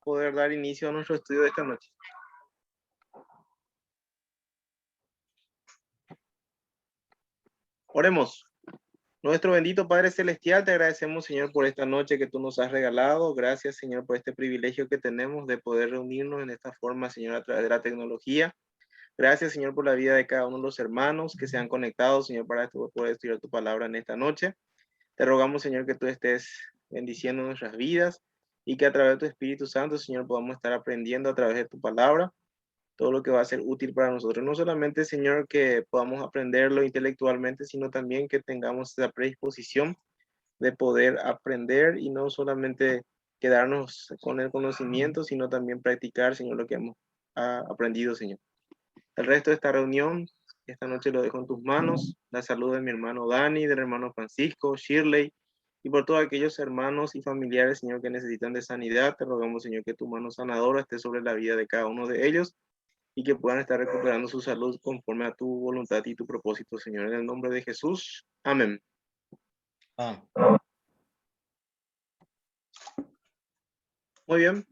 poder dar inicio a nuestro estudio de esta noche. Oremos. Nuestro bendito Padre Celestial, te agradecemos, Señor, por esta noche que tú nos has regalado. Gracias, Señor, por este privilegio que tenemos de poder reunirnos en esta forma, Señor, a través de la tecnología. Gracias, Señor, por la vida de cada uno de los hermanos que se han conectado, Señor, para poder estudiar tu palabra en esta noche. Te rogamos, Señor, que tú estés bendiciendo nuestras vidas y que a través de tu Espíritu Santo, Señor, podamos estar aprendiendo a través de tu palabra todo lo que va a ser útil para nosotros. No solamente, Señor, que podamos aprenderlo intelectualmente, sino también que tengamos esa predisposición de poder aprender y no solamente quedarnos con el conocimiento, sino también practicar, Señor, lo que hemos aprendido, Señor. El resto de esta reunión, esta noche lo dejo en tus manos. La salud de mi hermano Dani, del hermano Francisco, Shirley, y por todos aquellos hermanos y familiares, Señor, que necesitan de sanidad. Te rogamos, Señor, que tu mano sanadora esté sobre la vida de cada uno de ellos y que puedan estar recuperando su salud conforme a tu voluntad y tu propósito, Señor. En el nombre de Jesús. Amén. Muy bien.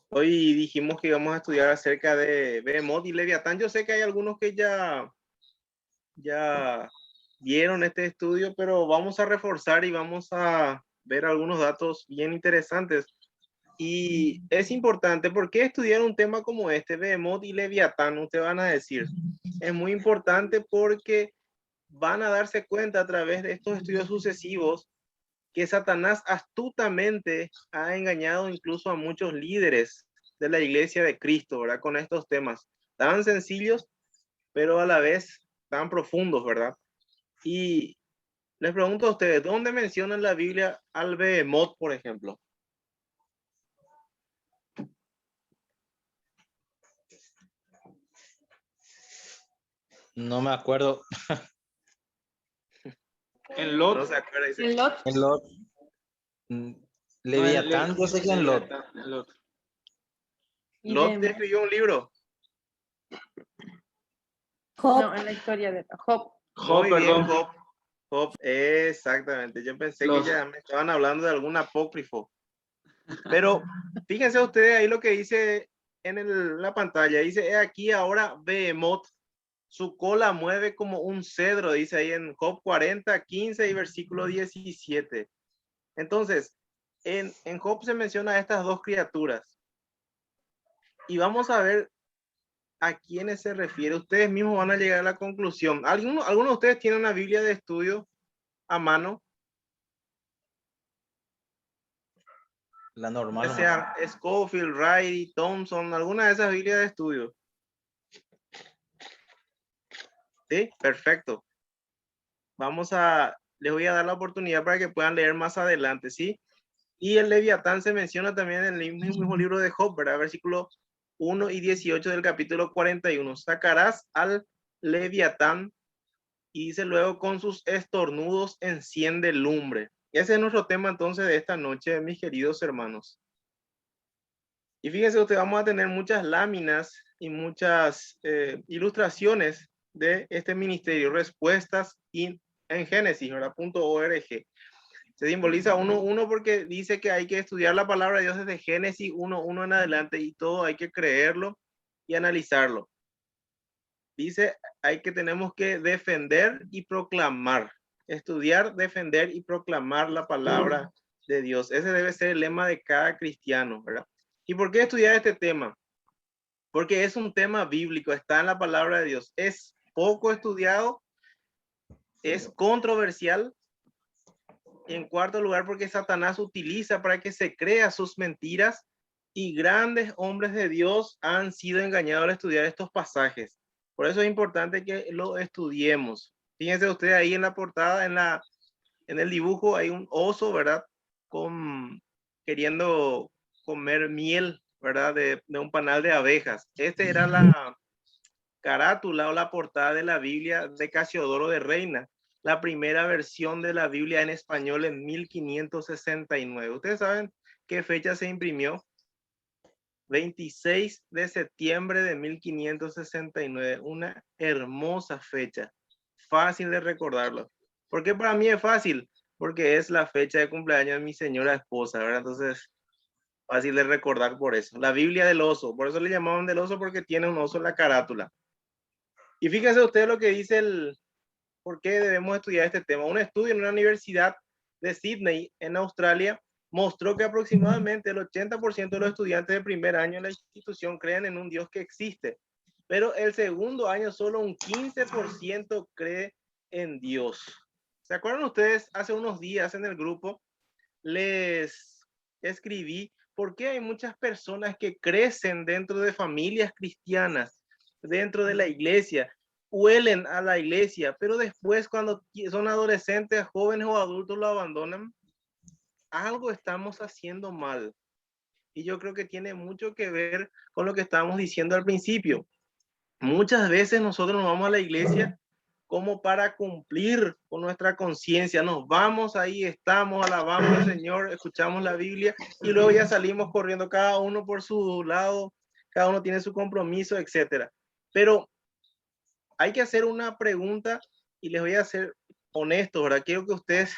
Hoy dijimos que íbamos a estudiar acerca de Behemoth y Leviatán. Yo sé que hay algunos que ya vieron este estudio, pero vamos a reforzar y vamos a ver algunos datos bien interesantes. Y es importante, ¿por qué estudiar un tema como este, Behemoth y Leviatán? Ustedes van a decir, es muy importante porque van a darse cuenta a través de estos estudios sucesivos que Satanás astutamente ha engañado incluso a muchos líderes de la iglesia de Cristo, ¿verdad? Con estos temas tan sencillos, pero a la vez tan profundos, ¿verdad? Y les pregunto a ustedes, ¿dónde menciona en la Biblia al Behemoth, por ejemplo? No me acuerdo. En Lot. No se acuerda, dice. En Lot. En Lot. Leviatán, yo sé que en Lot. Lot escribió un libro. Job. No, en la historia de Job. Muy bien, Job. Exactamente. Yo pensé que ya me estaban hablando de algún apócrifo. Pero fíjense ustedes ahí lo que dice en la pantalla. Dice, he aquí ahora Behemoth, su cola mueve como un cedro, dice ahí en Job 40, 15 y versículo 17. Entonces, en Job se menciona a estas dos criaturas. Y vamos a ver a quiénes se refiere. Ustedes mismos van a llegar a la conclusión. ¿Alguno de ustedes tiene una Biblia de estudio a mano? La normal. Ya sea Scofield, Riley, Thompson, alguna de esas Biblias de estudio. Sí, perfecto. Les voy a dar la oportunidad para que puedan leer más adelante, ¿sí? Y el Leviatán se menciona también en el mismo libro de Job, ¿verdad? Versículo 1 y 18 del capítulo 41. Sacarás al Leviatán y dice luego con sus estornudos enciende lumbre. Ese es nuestro tema entonces de esta noche, mis queridos hermanos. Y fíjense usted, vamos a tener muchas láminas y muchas ilustraciones de este ministerio, respuestas en Génesis, ¿verdad? .org. Se simboliza uno porque dice que hay que estudiar la palabra de Dios desde Génesis 1 en adelante y todo hay que creerlo y analizarlo. Dice, tenemos que defender y proclamar, estudiar, defender y proclamar la palabra de Dios. Ese debe ser el lema de cada cristiano, ¿verdad? ¿Y por qué estudiar este tema? Porque es un tema bíblico, está en la palabra de Dios. Es poco estudiado, es controversial. Y en cuarto lugar, porque Satanás utiliza para que se crea sus mentiras y grandes hombres de Dios han sido engañados al estudiar estos pasajes. Por eso es importante que lo estudiemos. Fíjense ustedes ahí en la portada, en el dibujo, hay un oso, ¿verdad? Queriendo comer miel, ¿verdad? De un panal de abejas. Esta era la carátula o la portada de la Biblia de Casiodoro de Reina, la primera versión de la Biblia en español en 1569. ¿Ustedes saben qué fecha se imprimió? 26 de septiembre de 1569. Una hermosa fecha, fácil de recordarlo. ¿Por qué para mí es fácil? Porque es la fecha de cumpleaños de mi señora esposa, ¿verdad? Entonces, Fácil de recordar por eso. La Biblia del oso. Por eso le llamaban del oso, porque tiene un oso en la carátula. Y fíjense usted lo que dice por qué debemos estudiar este tema. Un estudio en una universidad de Sydney, en Australia, mostró que aproximadamente el 80% de los estudiantes de primer año en la institución creen en un Dios que existe. Pero el segundo año solo un 15% cree en Dios. ¿Se acuerdan ustedes? Hace unos días en el grupo les escribí por qué hay muchas personas que crecen dentro de familias cristianas, dentro de la iglesia, huelen a la iglesia, pero después cuando son adolescentes, jóvenes o adultos lo abandonan. Algo estamos haciendo mal. Y yo creo que tiene mucho que ver con lo que estábamos diciendo al principio. Muchas veces nosotros nos vamos a la iglesia como para cumplir con nuestra conciencia. Nos vamos, ahí estamos, alabamos al Señor, escuchamos la Biblia y luego ya salimos corriendo cada uno por su lado, cada uno tiene su compromiso, etcétera. Pero hay que hacer una pregunta y les voy a ser honesto, ¿verdad? Quiero que ustedes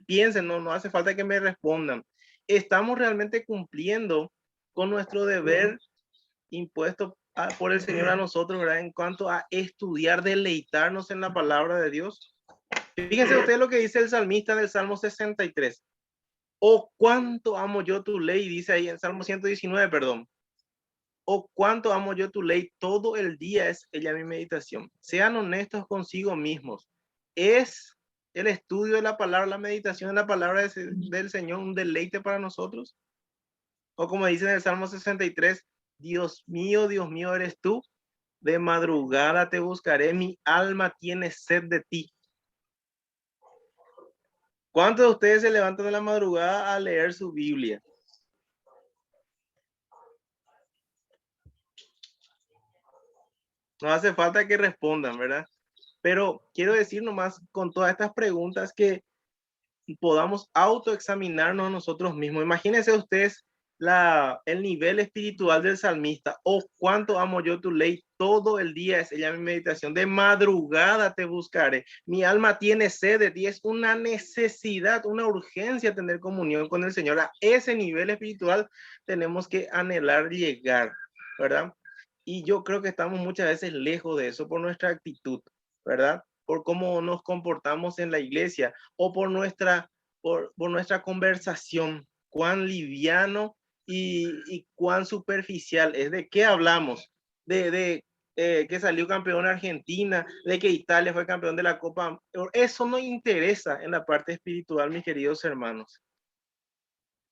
piensen, no hace falta que me respondan. ¿Estamos realmente cumpliendo con nuestro deber impuesto por el Señor a nosotros, ¿verdad? En cuanto a estudiar, deleitarnos en la palabra de Dios. Fíjense usted lo que dice el salmista del Salmo 63. Oh, cuánto amo yo tu ley, dice ahí en Salmo 119, perdón. Oh, cuánto amo yo tu ley, todo el día es ella mi meditación. Sean honestos consigo mismos. ¿Es el estudio de la palabra, la meditación de la palabra del Señor un deleite para nosotros? O como dice en el Salmo 63, Dios mío, eres tú. De madrugada te buscaré, mi alma tiene sed de ti. ¿Cuántos de ustedes se levantan de la madrugada a leer su Biblia? No hace falta que respondan, ¿verdad? Pero quiero decir nomás con todas estas preguntas que podamos autoexaminarnos a nosotros mismos. Imagínense ustedes el nivel espiritual del salmista. Oh, cuánto amo yo tu ley, todo el día es ella mi meditación, de madrugada te buscaré, mi alma tiene sed de ti. Es una necesidad, una urgencia tener comunión con el Señor. A ese nivel espiritual tenemos que anhelar llegar, ¿verdad? Y yo creo que estamos muchas veces lejos de eso por nuestra actitud, ¿verdad? Por cómo nos comportamos en la iglesia o por nuestra conversación, cuán liviano y cuán superficial es. ¿De qué hablamos? De que salió campeón Argentina, de que Italia fue campeón de la Copa. Eso no interesa en la parte espiritual, mis queridos hermanos.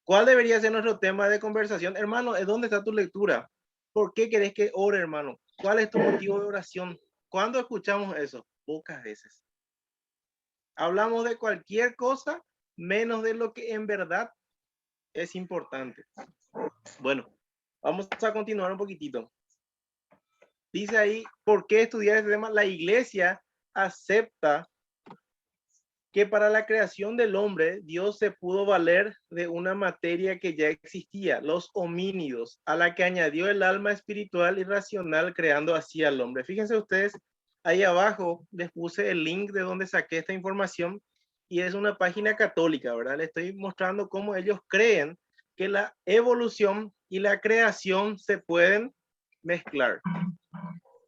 ¿Cuál debería ser nuestro tema de conversación? Hermano, ¿dónde está tu lectura? ¿Por qué querés que ore, hermano? ¿Cuál es tu motivo de oración? ¿Cuándo escuchamos eso? Pocas veces. Hablamos de cualquier cosa menos de lo que en verdad es importante. Bueno, vamos a continuar un poquitito. Dice ahí, ¿por qué estudiar este tema? La iglesia acepta que para la creación del hombre, Dios se pudo valer de una materia que ya existía, los homínidos, a la que añadió el alma espiritual y racional, creando así al hombre. Fíjense ustedes, ahí abajo les puse el link de donde saqué esta información y es una página católica, ¿verdad? Les estoy mostrando cómo ellos creen que la evolución y la creación se pueden mezclar.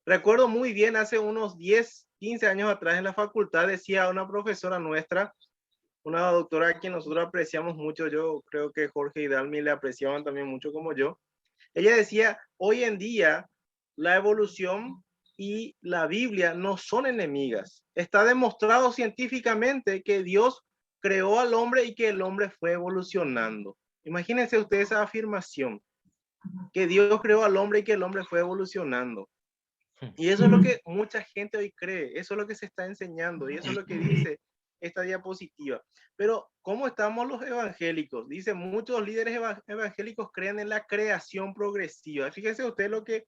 Recuerdo muy bien, hace unos 10, 15 años atrás en la facultad decía una profesora nuestra, una doctora a quien nosotros apreciamos mucho, yo creo que Jorge y Dalmi le apreciaban también mucho como yo. Ella decía, hoy en día la evolución y la Biblia no son enemigas. Está demostrado científicamente que Dios creó al hombre y que el hombre fue evolucionando. Imagínense ustedes esa afirmación, que Dios creó al hombre y que el hombre fue evolucionando. Y eso es lo que mucha gente hoy cree, eso es lo que se está enseñando y eso es lo que dice esta diapositiva. Pero, ¿cómo estamos los evangélicos? Dice, muchos líderes evangélicos creen en la creación progresiva. Fíjense usted lo que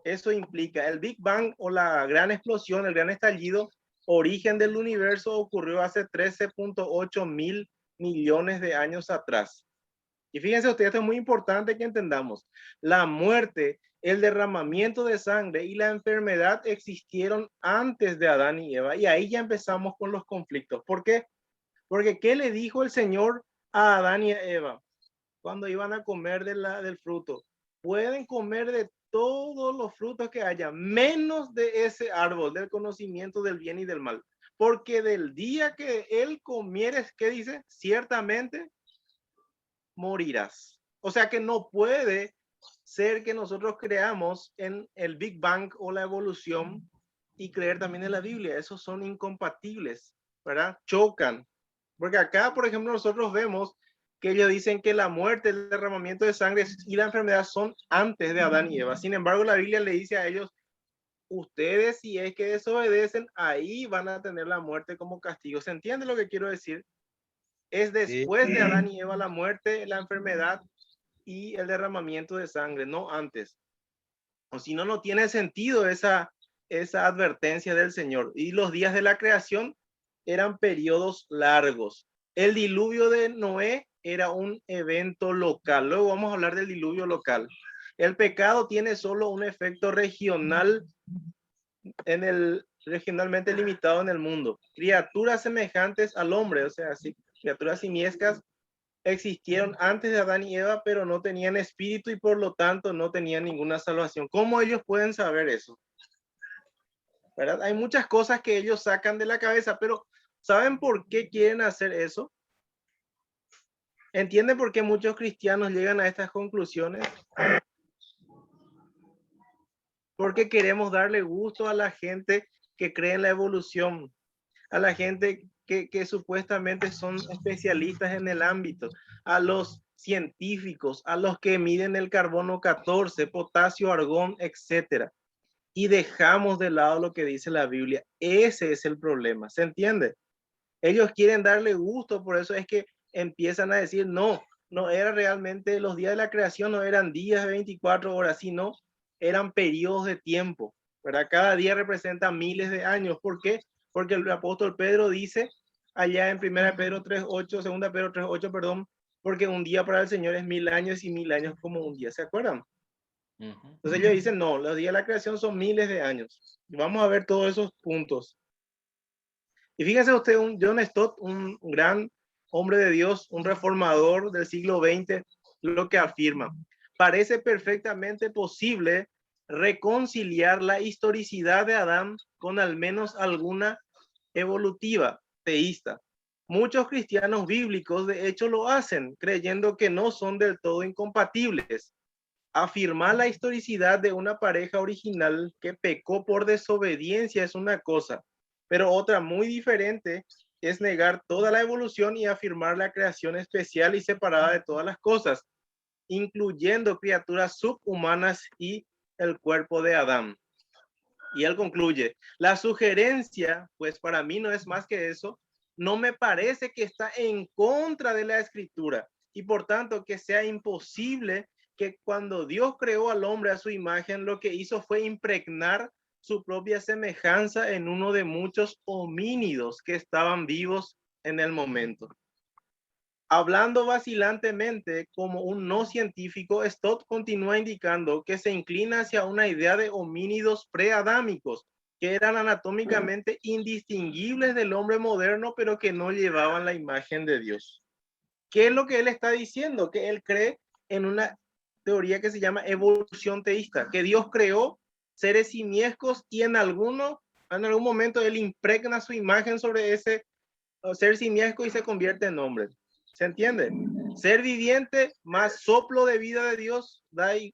eso implica. El Big Bang o la gran explosión, el gran estallido, origen del universo ocurrió hace 13.8 mil millones de años atrás. Y fíjense ustedes, esto es muy importante que entendamos. La muerte, el derramamiento de sangre y la enfermedad existieron antes de Adán y Eva. Y ahí ya empezamos con los conflictos. ¿Por qué? Porque ¿qué le dijo el Señor a Adán y a Eva? cuando iban a comer del fruto. Pueden comer de todos los frutos que haya, menos de ese árbol del conocimiento del bien y del mal. Porque del día que él comieres, ¿qué dice? Ciertamente morirás. O sea que no puede ser que nosotros creamos en el Big Bang o la evolución y creer también en la Biblia. Esos son incompatibles, ¿verdad? Chocan. Porque acá, por ejemplo, nosotros vemos que ellos dicen que la muerte, el derramamiento de sangre y la enfermedad son antes de Adán y Eva. Sin embargo, la Biblia le dice a ellos, ustedes si es que desobedecen, ahí van a tener la muerte como castigo. ¿Se entiende lo que quiero decir? Es Sí, después de Adán y Eva la muerte, la enfermedad y el derramamiento de sangre, no antes. O si no, no tiene sentido esa advertencia del Señor. Y los días de la creación eran periodos largos. El diluvio de Noé era un evento local. Luego vamos a hablar del diluvio local. El pecado tiene solo un efecto regional regionalmente limitado en el mundo. Criaturas semejantes al hombre, o sea, criaturas simiescas existieron antes de Adán y Eva, pero no tenían espíritu y por lo tanto no tenían ninguna salvación. ¿Cómo ellos pueden saber eso? ¿Verdad? Hay muchas cosas que ellos sacan de la cabeza, pero ¿saben por qué quieren hacer eso? ¿Entienden por qué muchos cristianos llegan a estas conclusiones? Porque queremos darle gusto a la gente que cree en la evolución, a la gente que supuestamente son especialistas en el ámbito, a los científicos, a los que miden el carbono 14, potasio, argón, etcétera. Y dejamos de lado lo que dice la Biblia. Ese es el problema, ¿se entiende? Ellos quieren darle gusto, por eso es que empiezan a decir, no, no era realmente los días de la creación, no eran días de 24 horas, sino eran periodos de tiempo, ¿verdad? Cada día representa miles de años. ¿Por qué? Porque el apóstol Pedro dice allá en 1 Pedro 3:8, 2 Pedro 3:8, perdón, porque un día para el Señor es 1000 años y 1000 años como un día, ¿se acuerdan? Entonces ellos dicen, no, los días de la creación son miles de años. Y vamos a ver todos esos puntos. Y fíjense usted, John Stott, un gran hombre de Dios, un reformador del siglo XX, lo que afirma. Parece perfectamente posible reconciliar la historicidad de Adán con al menos alguna evolutiva teísta. Muchos cristianos bíblicos de hecho lo hacen, creyendo que no son del todo incompatibles. Afirmar la historicidad de una pareja original que pecó por desobediencia es una cosa, pero otra muy diferente es negar toda la evolución y afirmar la creación especial y separada de todas las cosas, incluyendo criaturas subhumanas y el cuerpo de Adán. Y él concluye, la sugerencia, pues para mí no es más que eso, no me parece que está en contra de la escritura y por tanto que sea imposible que cuando Dios creó al hombre a su imagen, lo que hizo fue impregnar su propia semejanza en uno de muchos homínidos que estaban vivos en el momento. Hablando vacilantemente como un no científico, Stott continúa indicando que se inclina hacia una idea de homínidos preadámicos que eran anatómicamente indistinguibles del hombre moderno, pero que no llevaban la imagen de Dios. ¿Qué es lo que él está diciendo? Que él cree en una teoría que se llama evolución teísta, que Dios creó seres simiescos y en algún momento él impregna su imagen sobre ese ser simiesco y se convierte en hombre. ¿Se entiende? Ser viviente más soplo de vida de Dios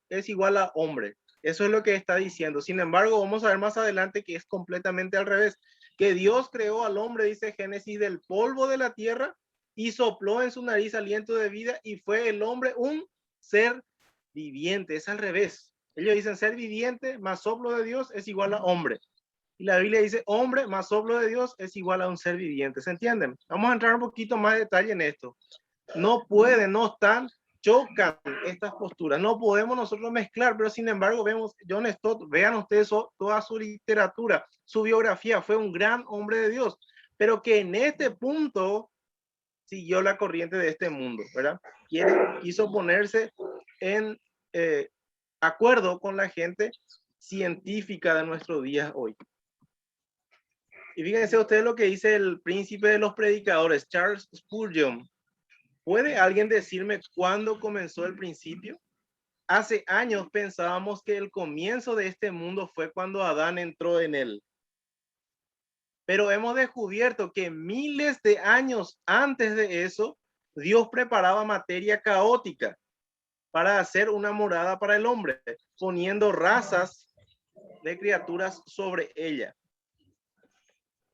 es igual a hombre. Eso es lo que está diciendo. Sin embargo, vamos a ver más adelante que es completamente al revés. Que Dios creó al hombre, dice Génesis, del polvo de la tierra y sopló en su nariz aliento de vida y fue el hombre un ser viviente. Es al revés. Ellos dicen ser viviente más soplo de Dios es igual a hombre. Y la Biblia dice, hombre más soplo de Dios es igual a un ser viviente. ¿Se entienden? Vamos a entrar un poquito más de detalle en esto. No pueden, no están, chocan estas posturas. No podemos nosotros mezclar, pero sin embargo vemos, John Stott, vean ustedes toda su literatura, su biografía, fue un gran hombre de Dios, pero que en este punto siguió la corriente de este mundo, ¿verdad? Quiso ponerse en acuerdo con la gente científica de nuestros días hoy. Y fíjense ustedes lo que dice el príncipe de los predicadores, Charles Spurgeon. ¿Puede alguien decirme cuándo comenzó el principio? Hace años pensábamos que el comienzo de este mundo fue cuando Adán entró en él. Pero hemos descubierto que miles de años antes de eso, Dios preparaba materia caótica para hacer una morada para el hombre, poniendo razas de criaturas sobre ella,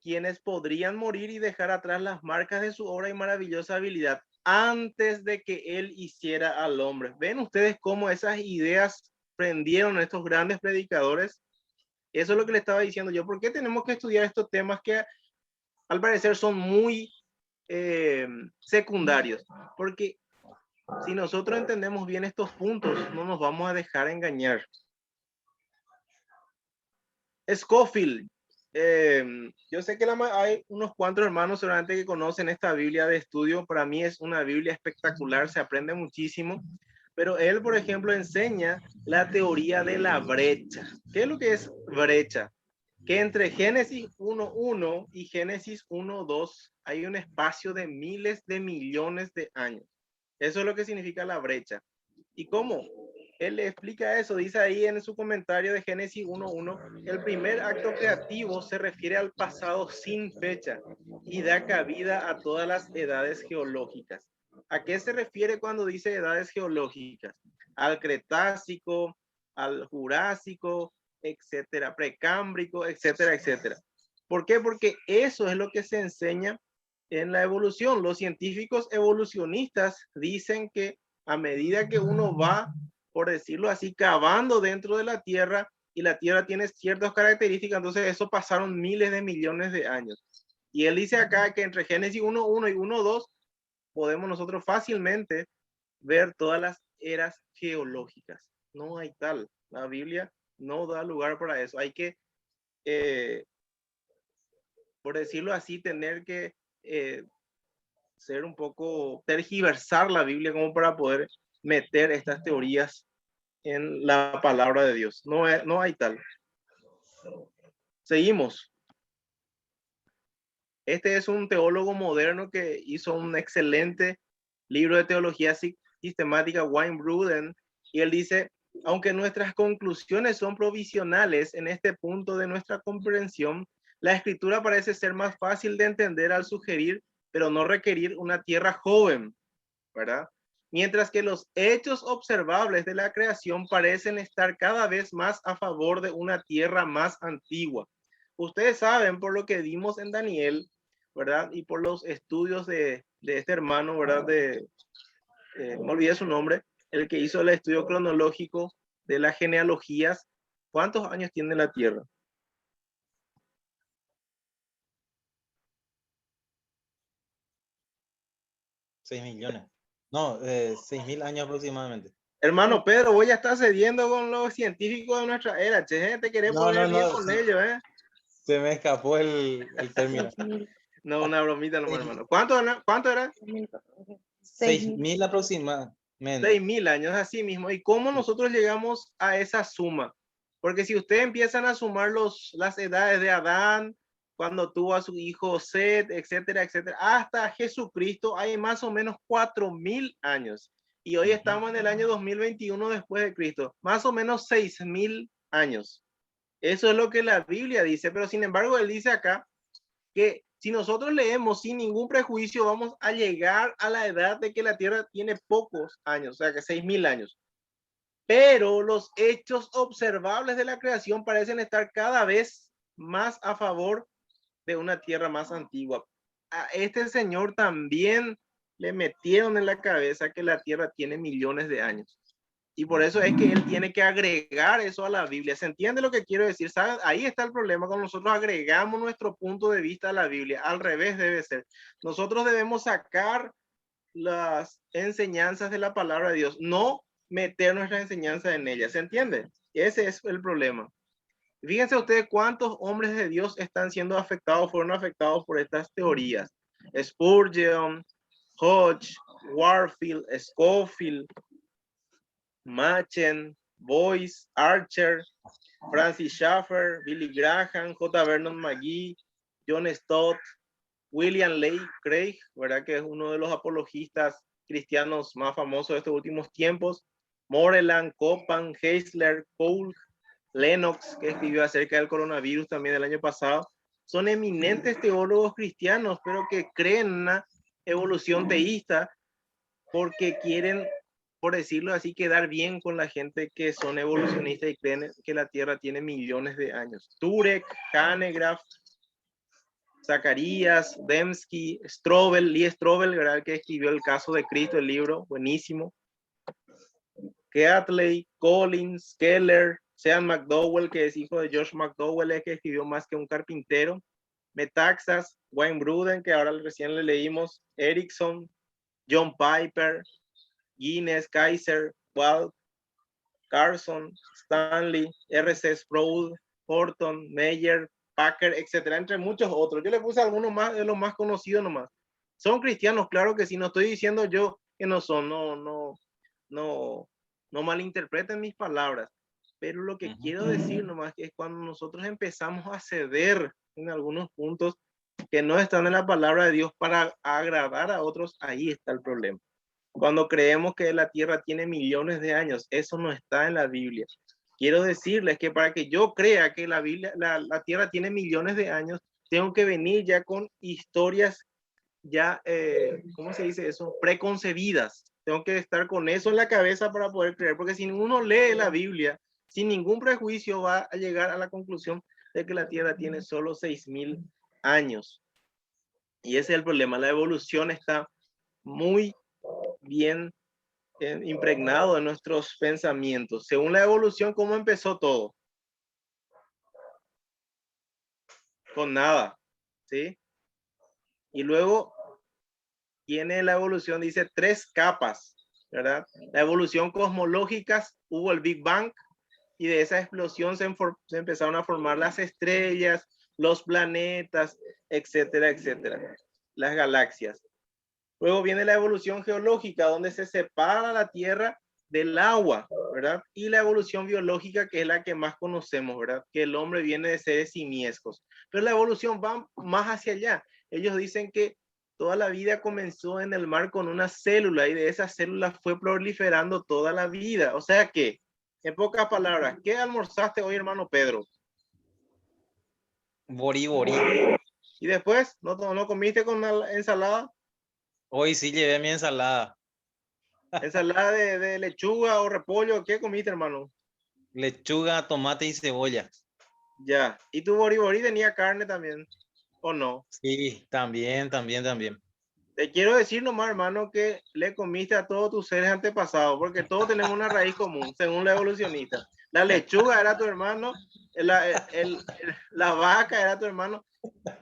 quienes podrían morir y dejar atrás las marcas de su obra y maravillosa habilidad antes de que él hiciera al hombre. ¿Ven ustedes cómo esas ideas prendieron a estos grandes predicadores? Eso es lo que le estaba diciendo yo. ¿Por qué tenemos que estudiar estos temas que al parecer son muy secundarios? Porque si nosotros entendemos bien estos puntos, no nos vamos a dejar engañar. Scofield, yo sé que hay unos cuantos hermanos seguramente que conocen esta Biblia de estudio. Para mí es una Biblia espectacular, se aprende muchísimo. Pero él, por ejemplo, enseña la teoría de la brecha. ¿Qué es lo que es brecha? Que entre Génesis 1.1 y Génesis 1.2 hay un espacio de miles de millones de años. Eso es lo que significa la brecha. ¿Y cómo? Él le explica eso, dice ahí en su comentario de Génesis 1.1, el primer acto creativo se refiere al pasado sin fecha y da cabida a todas las edades geológicas. ¿A qué se refiere cuando dice edades geológicas? Al Cretácico, al Jurásico, etcétera, Precámbrico, etcétera, etcétera. ¿Por qué? Porque eso es lo que se enseña en la evolución. Los científicos evolucionistas dicen que a medida que uno va, por decirlo así, cavando dentro de la Tierra y la Tierra tiene ciertas características, entonces eso pasaron miles de millones de años. Y él dice acá que entre Génesis 1.1 y 1.2 podemos nosotros fácilmente ver todas las eras geológicas. No hay tal. La Biblia no da lugar para eso. Hay que, por decirlo así, tener que ser un poco, tergiversar la Biblia como para poder meter estas teorías en la palabra de Dios. No hay tal. Seguimos. Este es un teólogo moderno que hizo un excelente libro de teología sistemática, Wayne Grudem, y él dice, aunque nuestras conclusiones son provisionales en este punto de nuestra comprensión, la escritura parece ser más fácil de entender al sugerir, pero no requerir una tierra joven, ¿verdad? Mientras que los hechos observables de la creación parecen estar cada vez más a favor de una tierra más antigua. Ustedes saben por lo que vimos en Daniel, ¿verdad? Y por los estudios de este hermano, ¿verdad? No olvidé su nombre, el que hizo el estudio cronológico de las genealogías. ¿Cuántos años tiene la tierra? 6 millones. No, 6.000 años aproximadamente. Hermano Pedro, voy a estar cediendo con los científicos de nuestra era, che, te querés poner bien con ellos, ¿eh? Se me escapó el término. No, una bromita, no, hermano. ¿Cuánto era? 6.000 aproximadamente. 6.000 años, así mismo. ¿Y cómo nosotros llegamos a esa suma? Porque si ustedes empiezan a sumar las edades de Adán, cuando tuvo a su hijo Set, etcétera, etcétera, hasta Jesucristo, hay más o menos 4.000 años. Y hoy estamos en el año 2021 después de Cristo, más o menos 6.000 años. Eso es lo que la Biblia dice, pero sin embargo, él dice acá que si nosotros leemos sin ningún prejuicio, vamos a llegar a la edad de que la Tierra tiene pocos años, o sea, que 6.000 años. Pero los hechos observables de la creación parecen estar cada vez más a favor de una Tierra más antigua. A este señor también le metieron en la cabeza que la Tierra tiene millones de años. Y por eso es que él tiene que agregar eso a la Biblia. ¿Se entiende lo que quiero decir? ¿Saben? Ahí está el problema cuando nosotros agregamos nuestro punto de vista a la Biblia. Al revés debe ser. Nosotros debemos sacar las enseñanzas de la palabra de Dios, no meter nuestra enseñanza en ella. ¿Se entiende? Ese es el problema. Fíjense ustedes cuántos hombres de Dios están siendo afectados, fueron afectados por estas teorías. Spurgeon, Hodge, Warfield, Scofield, Machen, Boyce, Archer, Francis Schaeffer, Billy Graham, J. Vernon McGee, John Stott, William Lane Craig, ¿verdad? Que es uno de los apologistas cristianos más famosos de estos últimos tiempos, Moreland, Copan, Heisler, Cole, Lennox, que escribió acerca del coronavirus también el año pasado, son eminentes teólogos cristianos, pero que creen en una evolución teísta porque quieren, por decirlo así, quedar bien con la gente que son evolucionistas y creen que la Tierra tiene millones de años. Turek, Hanegraaff, Zacarías, Dembski, Strobel, Lee Strobel, ¿verdad? Que escribió El caso de Cristo, el libro, buenísimo. Keatley, Collins, Keller, Sean McDowell, que es hijo de Josh McDowell, es que escribió Más que un carpintero. Metaxas, Wayne Bruden, que ahora recién le leímos, Erickson, John Piper, Guinness, Kaiser, Walt, Carson, Stanley, R.C. Sproul, Horton, Meyer, Packer, etcétera, entre muchos otros. Yo le puse algunos más de los más conocidos nomás. Son cristianos, claro que sí, no estoy diciendo yo que no son, no malinterpreten mis palabras, pero lo que quiero decir nomás es cuando nosotros empezamos a ceder en algunos puntos que no están en la palabra de Dios para agradar a otros, ahí está el problema. Cuando creemos que la Tierra tiene millones de años, eso no está en la Biblia. Quiero decirles que para que yo crea que la Tierra tiene millones de años, tengo que venir ya con historias ya, ¿cómo se dice eso? Preconcebidas. Tengo que estar con eso en la cabeza para poder creer, porque si uno lee la Biblia, sin ningún prejuicio va a llegar a la conclusión de que la Tierra tiene solo 6.000 años. Y ese es el problema. La evolución está muy bien impregnado en nuestros pensamientos. Según la evolución, ¿cómo empezó todo? Con nada, ¿sí? Y luego tiene la evolución, dice 3 capas, ¿verdad? La evolución cosmológica, hubo el Big Bang, y de esa explosión se empezaron a formar las estrellas, los planetas, etcétera, etcétera, las galaxias. Luego viene la evolución geológica, donde se separa la Tierra del agua, ¿verdad? Y la evolución biológica, que es la que más conocemos, ¿verdad? Que el hombre viene de seres simiescos. Pero la evolución va más hacia allá. Ellos dicen que toda la vida comenzó en el mar con una célula y de esa célula fue proliferando toda la vida. O sea que, en pocas palabras, ¿qué almorzaste hoy, hermano Pedro? Bori, bori. ¿Y después? ¿No comiste con una ensalada? Hoy sí llevé mi ensalada. ¿Ensalada de lechuga o repollo? ¿Qué comiste, hermano? Lechuga, tomate y cebolla. Ya. ¿Y tu bori tenía carne también? ¿O no? Sí, también. Te quiero decir nomás, hermano, que le comiste a todos tus seres antepasados, porque todos tenemos una raíz común, según la evolucionista. La lechuga era tu hermano, la vaca era tu hermano.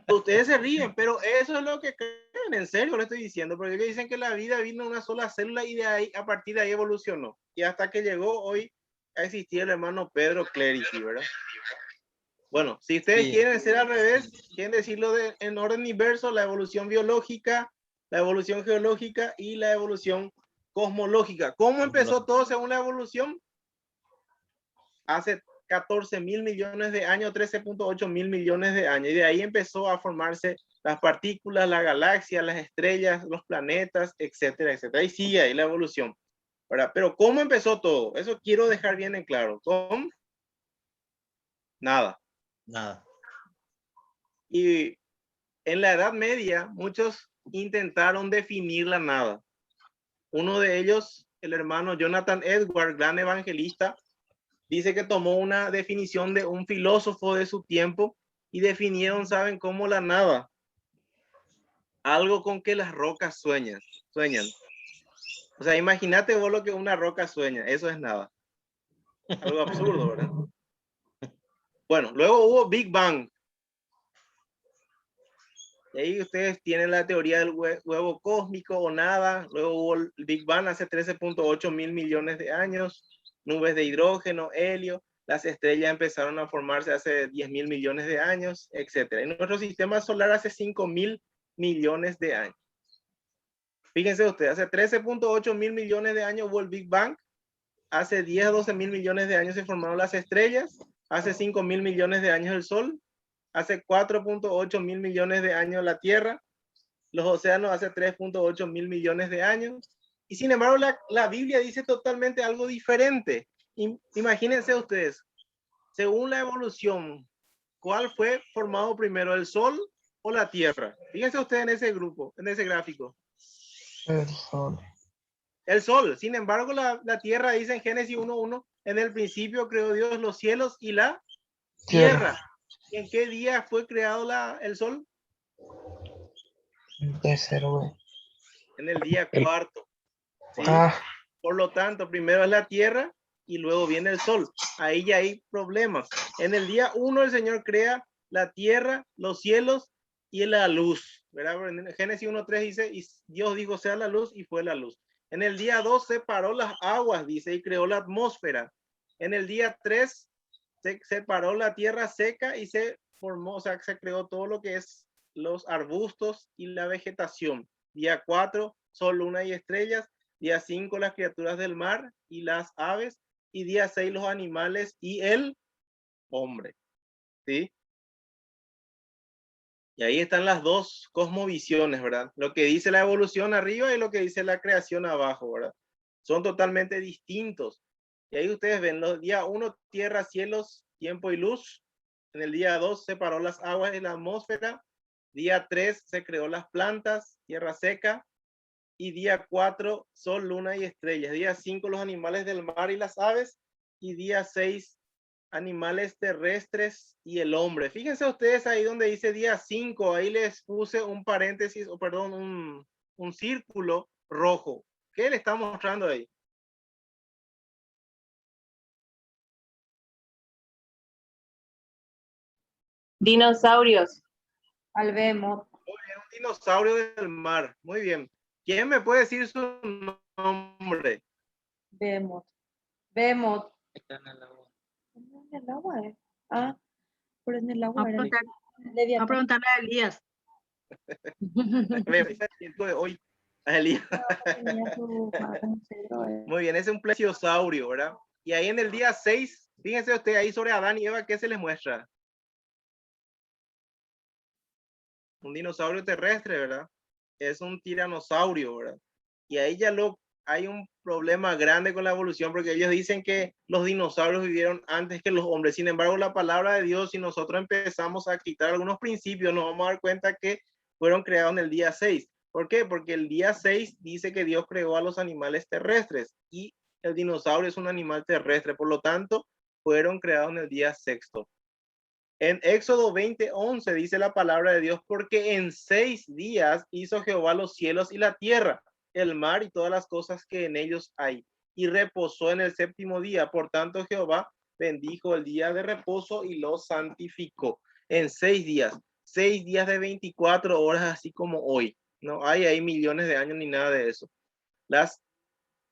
Ustedes se ríen, pero eso es lo que creen, en serio le estoy diciendo, porque ellos dicen que la vida vino de una sola célula y de ahí, a partir de ahí evolucionó. Y hasta que llegó hoy a existir el hermano Pedro Clerici, ¿verdad? Bueno, si ustedes quieren ser al revés, quieren decirlo en orden inverso, la evolución biológica, la evolución geológica y la evolución cosmológica. ¿Cómo empezó todo según la evolución? Hace 14.000 millones de años, 13.8 mil millones de años. Y de ahí empezó a formarse las partículas, la galaxia, las estrellas, los planetas, etcétera, etcétera. Ahí sigue ahí la evolución, ¿verdad? Pero ¿cómo empezó todo? Eso quiero dejar bien en claro. ¿Con? Nada. Y en la Edad Media, muchos intentaron definir la nada. Uno de ellos, el hermano Jonathan Edwards, gran evangelista, dice que tomó una definición de un filósofo de su tiempo y definieron, ¿saben cómo? La nada. Algo con que las rocas sueñan. O sea, imagínate vos lo que una roca sueña. Eso es nada. Algo absurdo, ¿verdad? Bueno, luego hubo Big Bang. Y ahí ustedes tienen la teoría del huevo cósmico o nada. Luego hubo el Big Bang hace 13.8 mil millones de años. Nubes de hidrógeno, helio. Las estrellas empezaron a formarse hace 10.000 millones de años, etc. En nuestro sistema solar hace 5.000 millones de años. Fíjense ustedes, hace 13.8 mil millones de años hubo el Big Bang. Hace 10 a 12 mil millones de años se formaron las estrellas. Hace 5.000 millones de años el Sol. Hace 4.8 mil millones de años la Tierra, los océanos hace 3.8 mil millones de años, Y sin embargo, la Biblia dice totalmente algo diferente. Imagínense ustedes, según la evolución, ¿cuál fue formado primero, el Sol o la Tierra? Fíjense ustedes en ese grupo, en ese gráfico. El Sol. El Sol. Sin embargo, la Tierra dice en Génesis 1:1, en el principio creó Dios los cielos y la Tierra. ¿Y en qué día fue creado el Sol? El tercero, güey. En el día cuarto. ¿Sí? Por lo tanto, primero es la Tierra y luego viene el Sol. Ahí ya hay problemas. En el día 1 el Señor crea la Tierra, los cielos y la luz. ¿Verdad? En Génesis 1:3 dice, y Dios dijo sea la luz y fue la luz. En el día 2 separó las aguas, dice, y creó la atmósfera. En el día 3 se separó la tierra seca y se formó, o sea, se creó todo lo que es los arbustos y la vegetación. Día 4, sol, luna y estrellas. Día 5, las criaturas del mar y las aves. Y día 6, los animales y el hombre. ¿Sí? Y ahí están las dos cosmovisiones, ¿verdad? Lo que dice la evolución arriba y lo que dice la creación abajo, ¿verdad? Son totalmente distintos. Y ahí ustedes ven, los día 1, tierra, cielos, tiempo y luz. En el día 2 separó las aguas y la atmósfera. Día 3 se creó las plantas, tierra seca. Y día 4, sol, luna y estrellas. Día 5, los animales del mar y las aves. Y día 6, animales terrestres y el hombre. Fíjense ustedes ahí donde dice día 5, ahí les puse un paréntesis, o perdón, un círculo rojo. ¿Qué le está mostrando ahí? Dinosaurios. Al Behemoth. Un dinosaurio del mar. Muy bien. ¿Quién me puede decir su nombre? Behemoth. Behemoth. Está en el agua. En el agua, ¿eh? Ah, pero en el agua. Vamos a preguntarle a Elías. de hoy. Muy bien, ese es un plesiosaurio, ¿verdad? Y ahí en el día 6, fíjense usted ahí sobre Adán y Eva, ¿qué se les muestra? Un dinosaurio terrestre, ¿verdad? Es un tiranosaurio, ¿verdad? Y ahí ya hay un problema grande con la evolución porque ellos dicen que los dinosaurios vivieron antes que los hombres. Sin embargo, la palabra de Dios, si nosotros empezamos a quitar algunos principios, nos vamos a dar cuenta que fueron creados en el día 6. ¿Por qué? Porque el día 6 dice que Dios creó a los animales terrestres y el dinosaurio es un animal terrestre. Por lo tanto, fueron creados en el día 6. En Éxodo 20:11 dice la palabra de Dios, porque en 6 días hizo Jehová los cielos y la tierra, el mar y todas las cosas que en ellos hay, y reposó en el 7º día. Por tanto, Jehová bendijo el día de reposo y lo santificó. En 6 días de 24 horas, así como hoy. No hay ahí millones de años ni nada de eso. Las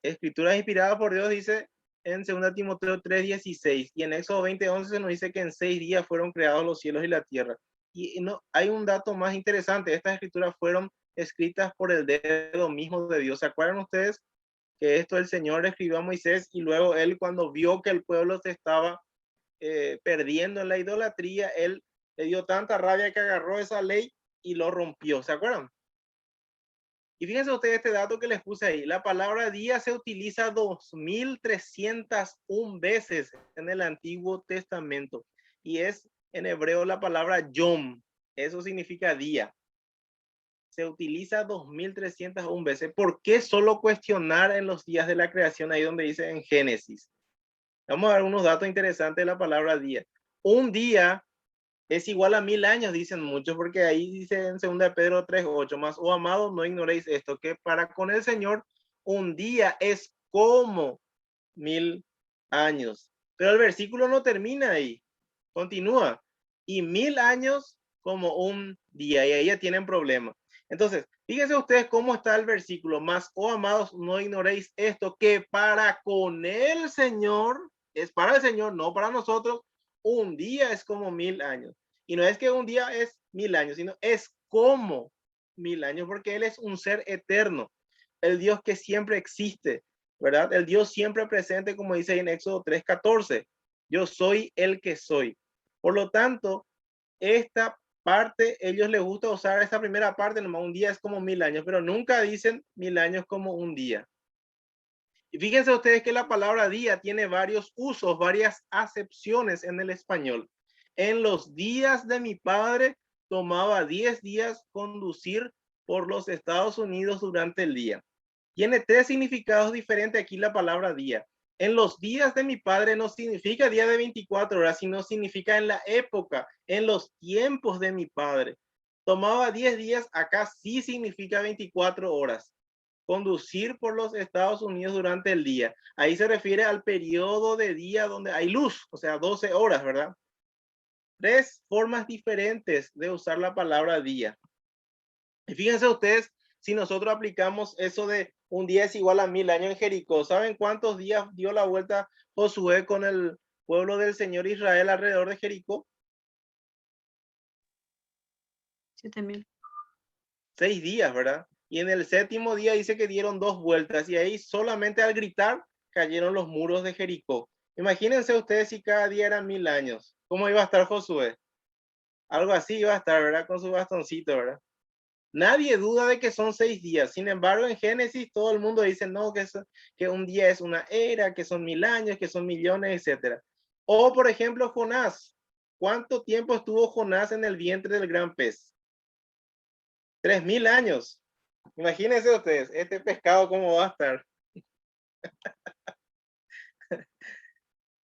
escrituras inspiradas por Dios dice en 2 Timoteo 3:16 y en Éxodo 20:11 se nos dice que en 6 días fueron creados los cielos y la tierra. Y no, hay un dato más interesante, estas escrituras fueron escritas por el dedo mismo de Dios. ¿Se acuerdan ustedes que esto el Señor le escribió a Moisés y luego él cuando vio que el pueblo se estaba perdiendo en la idolatría, él le dio tanta rabia que agarró esa ley y lo rompió? ¿Se acuerdan? Y fíjense ustedes este dato que les puse ahí. La palabra día se utiliza 2301 veces en el Antiguo Testamento. Y es en hebreo la palabra yom. Eso significa día. Se utiliza 2301 veces. ¿Por qué solo cuestionar en los días de la creación ahí donde dice en Génesis? Vamos a dar unos datos interesantes de la palabra día. Un día es igual a 1000 años, dicen muchos, porque ahí dice en 2 Pedro 3:8, más, oh amados, no ignoréis esto, que para con el Señor un día es como 1000 años. Pero el versículo no termina ahí, continúa. Y 1000 años como un día, y ahí ya tienen problema. Entonces, fíjense ustedes cómo está el versículo, más, oh amados, no ignoréis esto, que para con el Señor, es para el Señor, no para nosotros, un día es como 1000 años. Y no es que un día es 1000 años, sino es como 1000 años, porque Él es un ser eterno, el Dios que siempre existe, ¿verdad? El Dios siempre presente, como dice en Éxodo 3:14, yo soy el que soy. Por lo tanto, esta parte, ellos les gusta usar esta primera parte, nomás un día es como 1000 años, pero nunca dicen 1000 años como un día. Y fíjense ustedes que la palabra día tiene varios usos, varias acepciones en el español. En los días de mi padre tomaba 10 días conducir por los Estados Unidos durante el día. Tiene 3 significados diferentes aquí la palabra día. En los días de mi padre no significa día de 24 horas, sino significa en la época, en los tiempos de mi padre. Tomaba 10 días, acá sí significa 24 horas. Conducir por los Estados Unidos durante el día. Ahí se refiere al periodo de día donde hay luz, o sea, 12 horas, ¿verdad? 3 formas diferentes de usar la palabra día. Y fíjense ustedes, si nosotros aplicamos eso de un día es igual a 1000 años en Jericó, ¿saben cuántos días dio la vuelta Josué con el pueblo del Señor Israel alrededor de Jericó? 7000. 6 días, ¿verdad? Y en el 7º día dice que dieron 2 vueltas y ahí solamente al gritar cayeron los muros de Jericó. Imagínense ustedes si cada día eran 1000 años. ¿Cómo iba a estar Josué? Algo así iba a estar, ¿verdad? Con su bastoncito, ¿verdad? Nadie duda de que son 6 días. Sin embargo, en Génesis todo el mundo dice, no, que un día es una era, que son 1000 años, que son millones, etc. O, por ejemplo, Jonás. ¿Cuánto tiempo estuvo Jonás en el vientre del gran pez? 3000 años. Imagínense ustedes, este pescado cómo va a estar.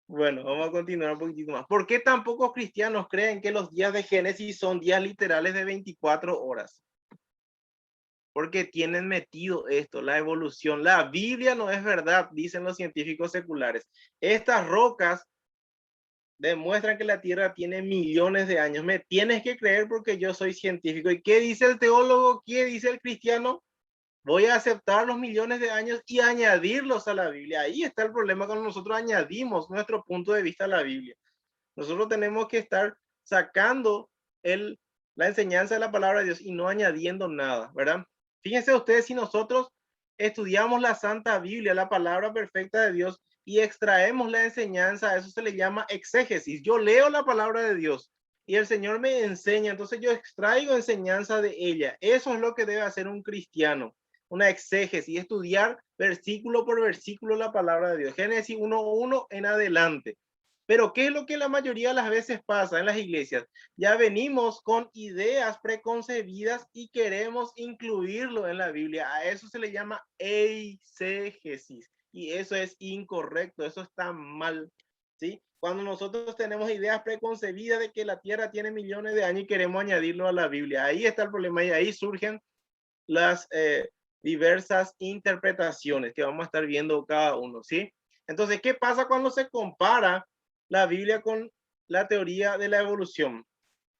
Bueno, vamos a continuar un poquitito más. ¿Por qué tan pocos cristianos creen que los días de Génesis son días literales de 24 horas? Porque tienen metido esto, la evolución. La Biblia no es verdad, dicen los científicos seculares. Estas rocas demuestran que la Tierra tiene millones de años. Me tienes que creer porque yo soy científico. ¿Y qué dice el teólogo? ¿Qué dice el cristiano? Voy a aceptar los millones de años y añadirlos a la Biblia. Ahí está el problema cuando nosotros añadimos nuestro punto de vista a la Biblia. Nosotros tenemos que estar sacando la enseñanza de la palabra de Dios y no añadiendo nada, ¿verdad? Fíjense ustedes, si nosotros estudiamos la Santa Biblia, la palabra perfecta de Dios, y extraemos la enseñanza, eso se le llama exégesis. Yo leo la palabra de Dios y el Señor me enseña, entonces yo extraigo enseñanza de ella. Eso es lo que debe hacer un cristiano, una exégesis, estudiar versículo por versículo la palabra de Dios. Génesis 1:1 en adelante. Pero ¿qué es lo que la mayoría de las veces pasa en las iglesias? Ya venimos con ideas preconcebidas y queremos incluirlo en la Biblia. A eso se le llama eisegesis. Y eso es incorrecto, eso está mal, ¿sí? Cuando nosotros tenemos ideas preconcebidas de que la Tierra tiene millones de años y queremos añadirlo a la Biblia, ahí está el problema y ahí surgen las diversas interpretaciones que vamos a estar viendo cada uno, ¿sí? Entonces, ¿qué pasa cuando se compara la Biblia con la teoría de la evolución?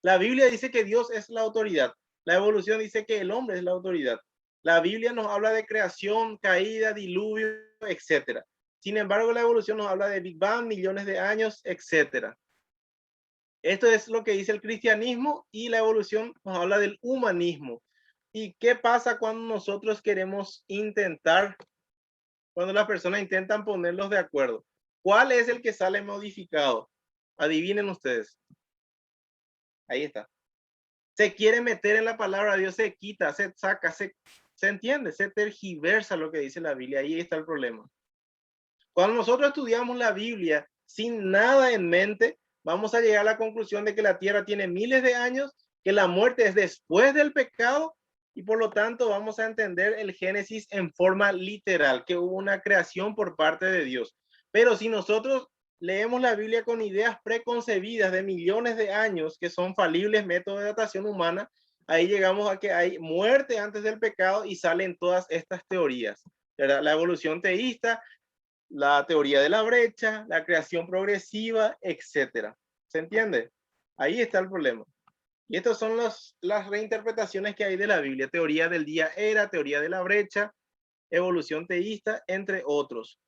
La Biblia dice que Dios es la autoridad. La evolución dice que el hombre es la autoridad. La Biblia nos habla de creación, caída, diluvio, etc. Sin embargo, la evolución nos habla de Big Bang, millones de años, etc. Esto es lo que dice el cristianismo y la evolución nos habla del humanismo. ¿Y qué pasa cuando nosotros queremos cuando las personas intentan ponerlos de acuerdo? ¿Cuál es el que sale modificado? Adivinen ustedes. Ahí está. Se quiere meter en la palabra de Dios, se quita, se saca, se entiende, se tergiversa lo que dice la Biblia. Ahí está el problema. Cuando nosotros estudiamos la Biblia sin nada en mente, vamos a llegar a la conclusión de que la Tierra tiene miles de años, que la muerte es después del pecado y por lo tanto vamos a entender el Génesis en forma literal, que hubo una creación por parte de Dios. Pero si nosotros leemos la Biblia con ideas preconcebidas de millones de años, que son falibles métodos de datación humana, ahí llegamos a que hay muerte antes del pecado y salen todas estas teorías, ¿verdad? La evolución teísta, la teoría de la brecha, la creación progresiva, etc. ¿Se entiende? Ahí está el problema. Y estas son las reinterpretaciones que hay de la Biblia. Teoría del día era, teoría de la brecha, evolución teísta, entre otros.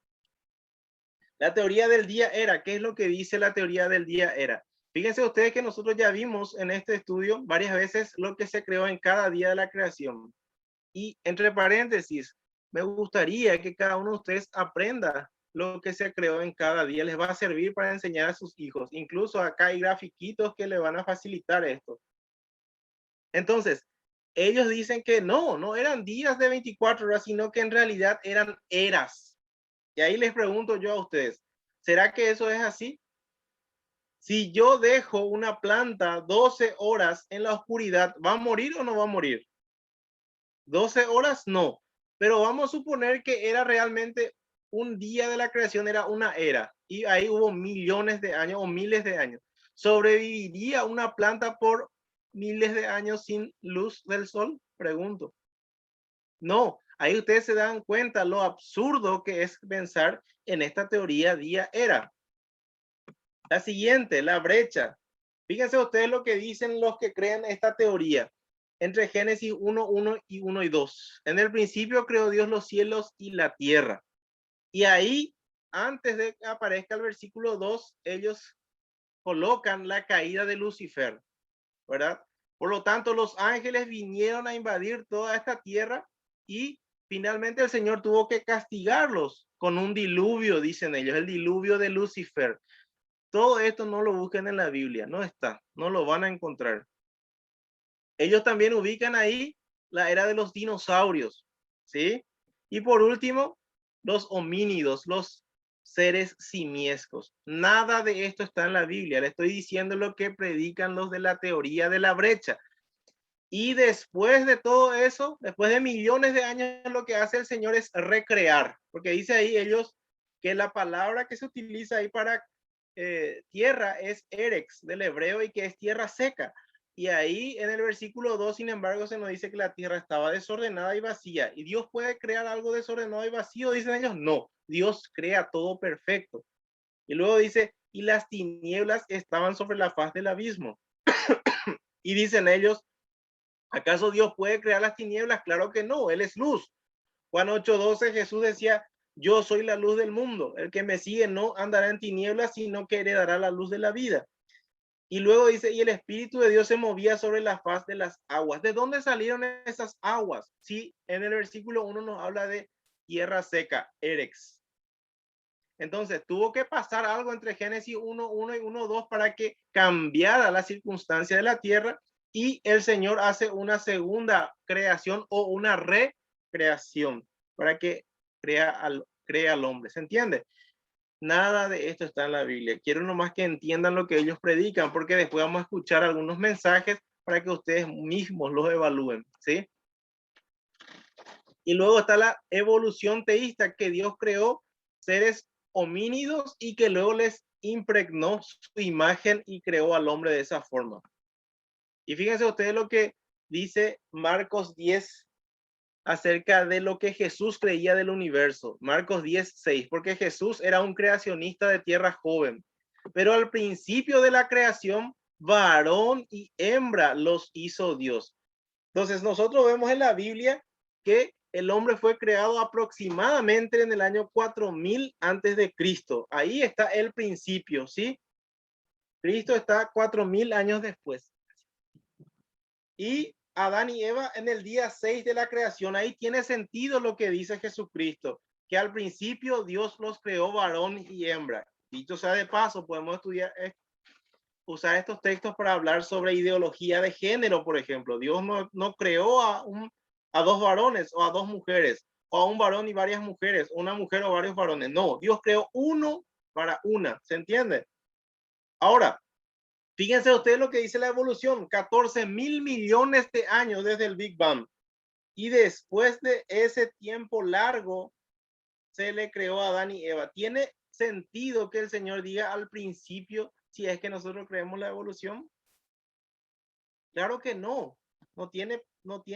La teoría del día era, ¿qué es lo que dice la teoría del día era? Fíjense ustedes que nosotros ya vimos en este estudio varias veces lo que se creó en cada día de la creación. Y entre paréntesis, me gustaría que cada uno de ustedes aprenda lo que se creó en cada día. Les va a servir para enseñar a sus hijos. Incluso acá hay grafiquitos que le van a facilitar esto. Entonces, ellos dicen que no eran días de 24 horas, sino que en realidad eran eras. Y ahí les pregunto yo a ustedes, ¿será que eso es así? Si yo dejo una planta 12 horas en la oscuridad, ¿va a morir o no va a morir? 12 horas no, pero vamos a suponer que era realmente un día de la creación, era una era, y ahí hubo millones de años o miles de años. ¿Sobreviviría una planta por miles de años sin luz del sol? Pregunto. No, ahí ustedes se dan cuenta lo absurdo que es pensar en esta teoría día-era. La siguiente, la brecha. Fíjense ustedes lo que dicen los que creen esta teoría. Entre Génesis 1:1 y 1 y 2. En el principio creó Dios los cielos y la tierra. Y ahí, antes de que aparezca el versículo 2, ellos colocan la caída de Lucifer, ¿verdad? Por lo tanto, los ángeles vinieron a invadir toda esta tierra y finalmente el Señor tuvo que castigarlos con un diluvio, dicen ellos, el diluvio de Lucifer. Todo esto no lo busquen en la Biblia, no está, no lo van a encontrar. Ellos también ubican ahí la era de los dinosaurios, ¿sí? Y por último, los homínidos, los seres simiescos. Nada de esto está en la Biblia. Le estoy diciendo lo que predican los de la teoría de la brecha. Y después de todo eso, después de millones de años, lo que hace el Señor es recrear, porque dice ahí ellos que la palabra que se utiliza ahí para tierra es erex del hebreo y que es tierra seca. Y ahí en el versículo 2, sin embargo, se nos dice que la tierra estaba desordenada y vacía. ¿Y Dios puede crear algo desordenado y vacío? Dicen ellos, no, Dios crea todo perfecto. Y luego dice, y las tinieblas estaban sobre la faz del abismo. Y dicen ellos, ¿acaso Dios puede crear las tinieblas? Claro que no, Él es luz. Juan 8:12, Jesús decía, yo soy la luz del mundo. El que me sigue no andará en tinieblas, sino que heredará la luz de la vida. Y luego dice, y el Espíritu de Dios se movía sobre la faz de las aguas. ¿De dónde salieron esas aguas? Sí, en el versículo 1 nos habla de tierra seca, erex. Entonces, tuvo que pasar algo entre Génesis 1:1 y 1:2 para que cambiara la circunstancia de la tierra y el Señor hace una segunda creación o una recreación para que crea al hombre. ¿Se entiende? Nada de esto está en la Biblia. Quiero nomás que entiendan lo que ellos predican, porque después vamos a escuchar algunos mensajes para que ustedes mismos los evalúen, ¿sí? Y luego está la evolución teísta, que Dios creó seres homínidos y que luego les impregnó su imagen y creó al hombre de esa forma. Y fíjense ustedes lo que dice Marcos 10 acerca de lo que Jesús creía del universo. Marcos 10:6, porque Jesús era un creacionista de tierra joven, pero al principio de la creación, varón y hembra los hizo Dios. Entonces nosotros vemos en la Biblia que el hombre fue creado aproximadamente en el año 4000 antes de Cristo. Ahí está el principio, ¿sí? Cristo está 4000 años después. Y Adán y Eva en el día 6 de la creación, ahí tiene sentido lo que dice Jesucristo, que al principio Dios los creó varón y hembra. Dicho sea de paso, podemos usar estos textos para hablar sobre ideología de género, por ejemplo. Dios no creó a dos varones o a dos mujeres, o a un varón y varias mujeres, o una mujer o varios varones. No, Dios creó uno para una, ¿se entiende? Ahora, fíjense ustedes lo que dice la evolución, 14,000 millones de años desde el Big Bang. Y después de ese tiempo largo, se le creó a Adán y Eva. ¿Tiene sentido que el Señor diga al principio si es que nosotros creemos la evolución? Claro que no. No tiene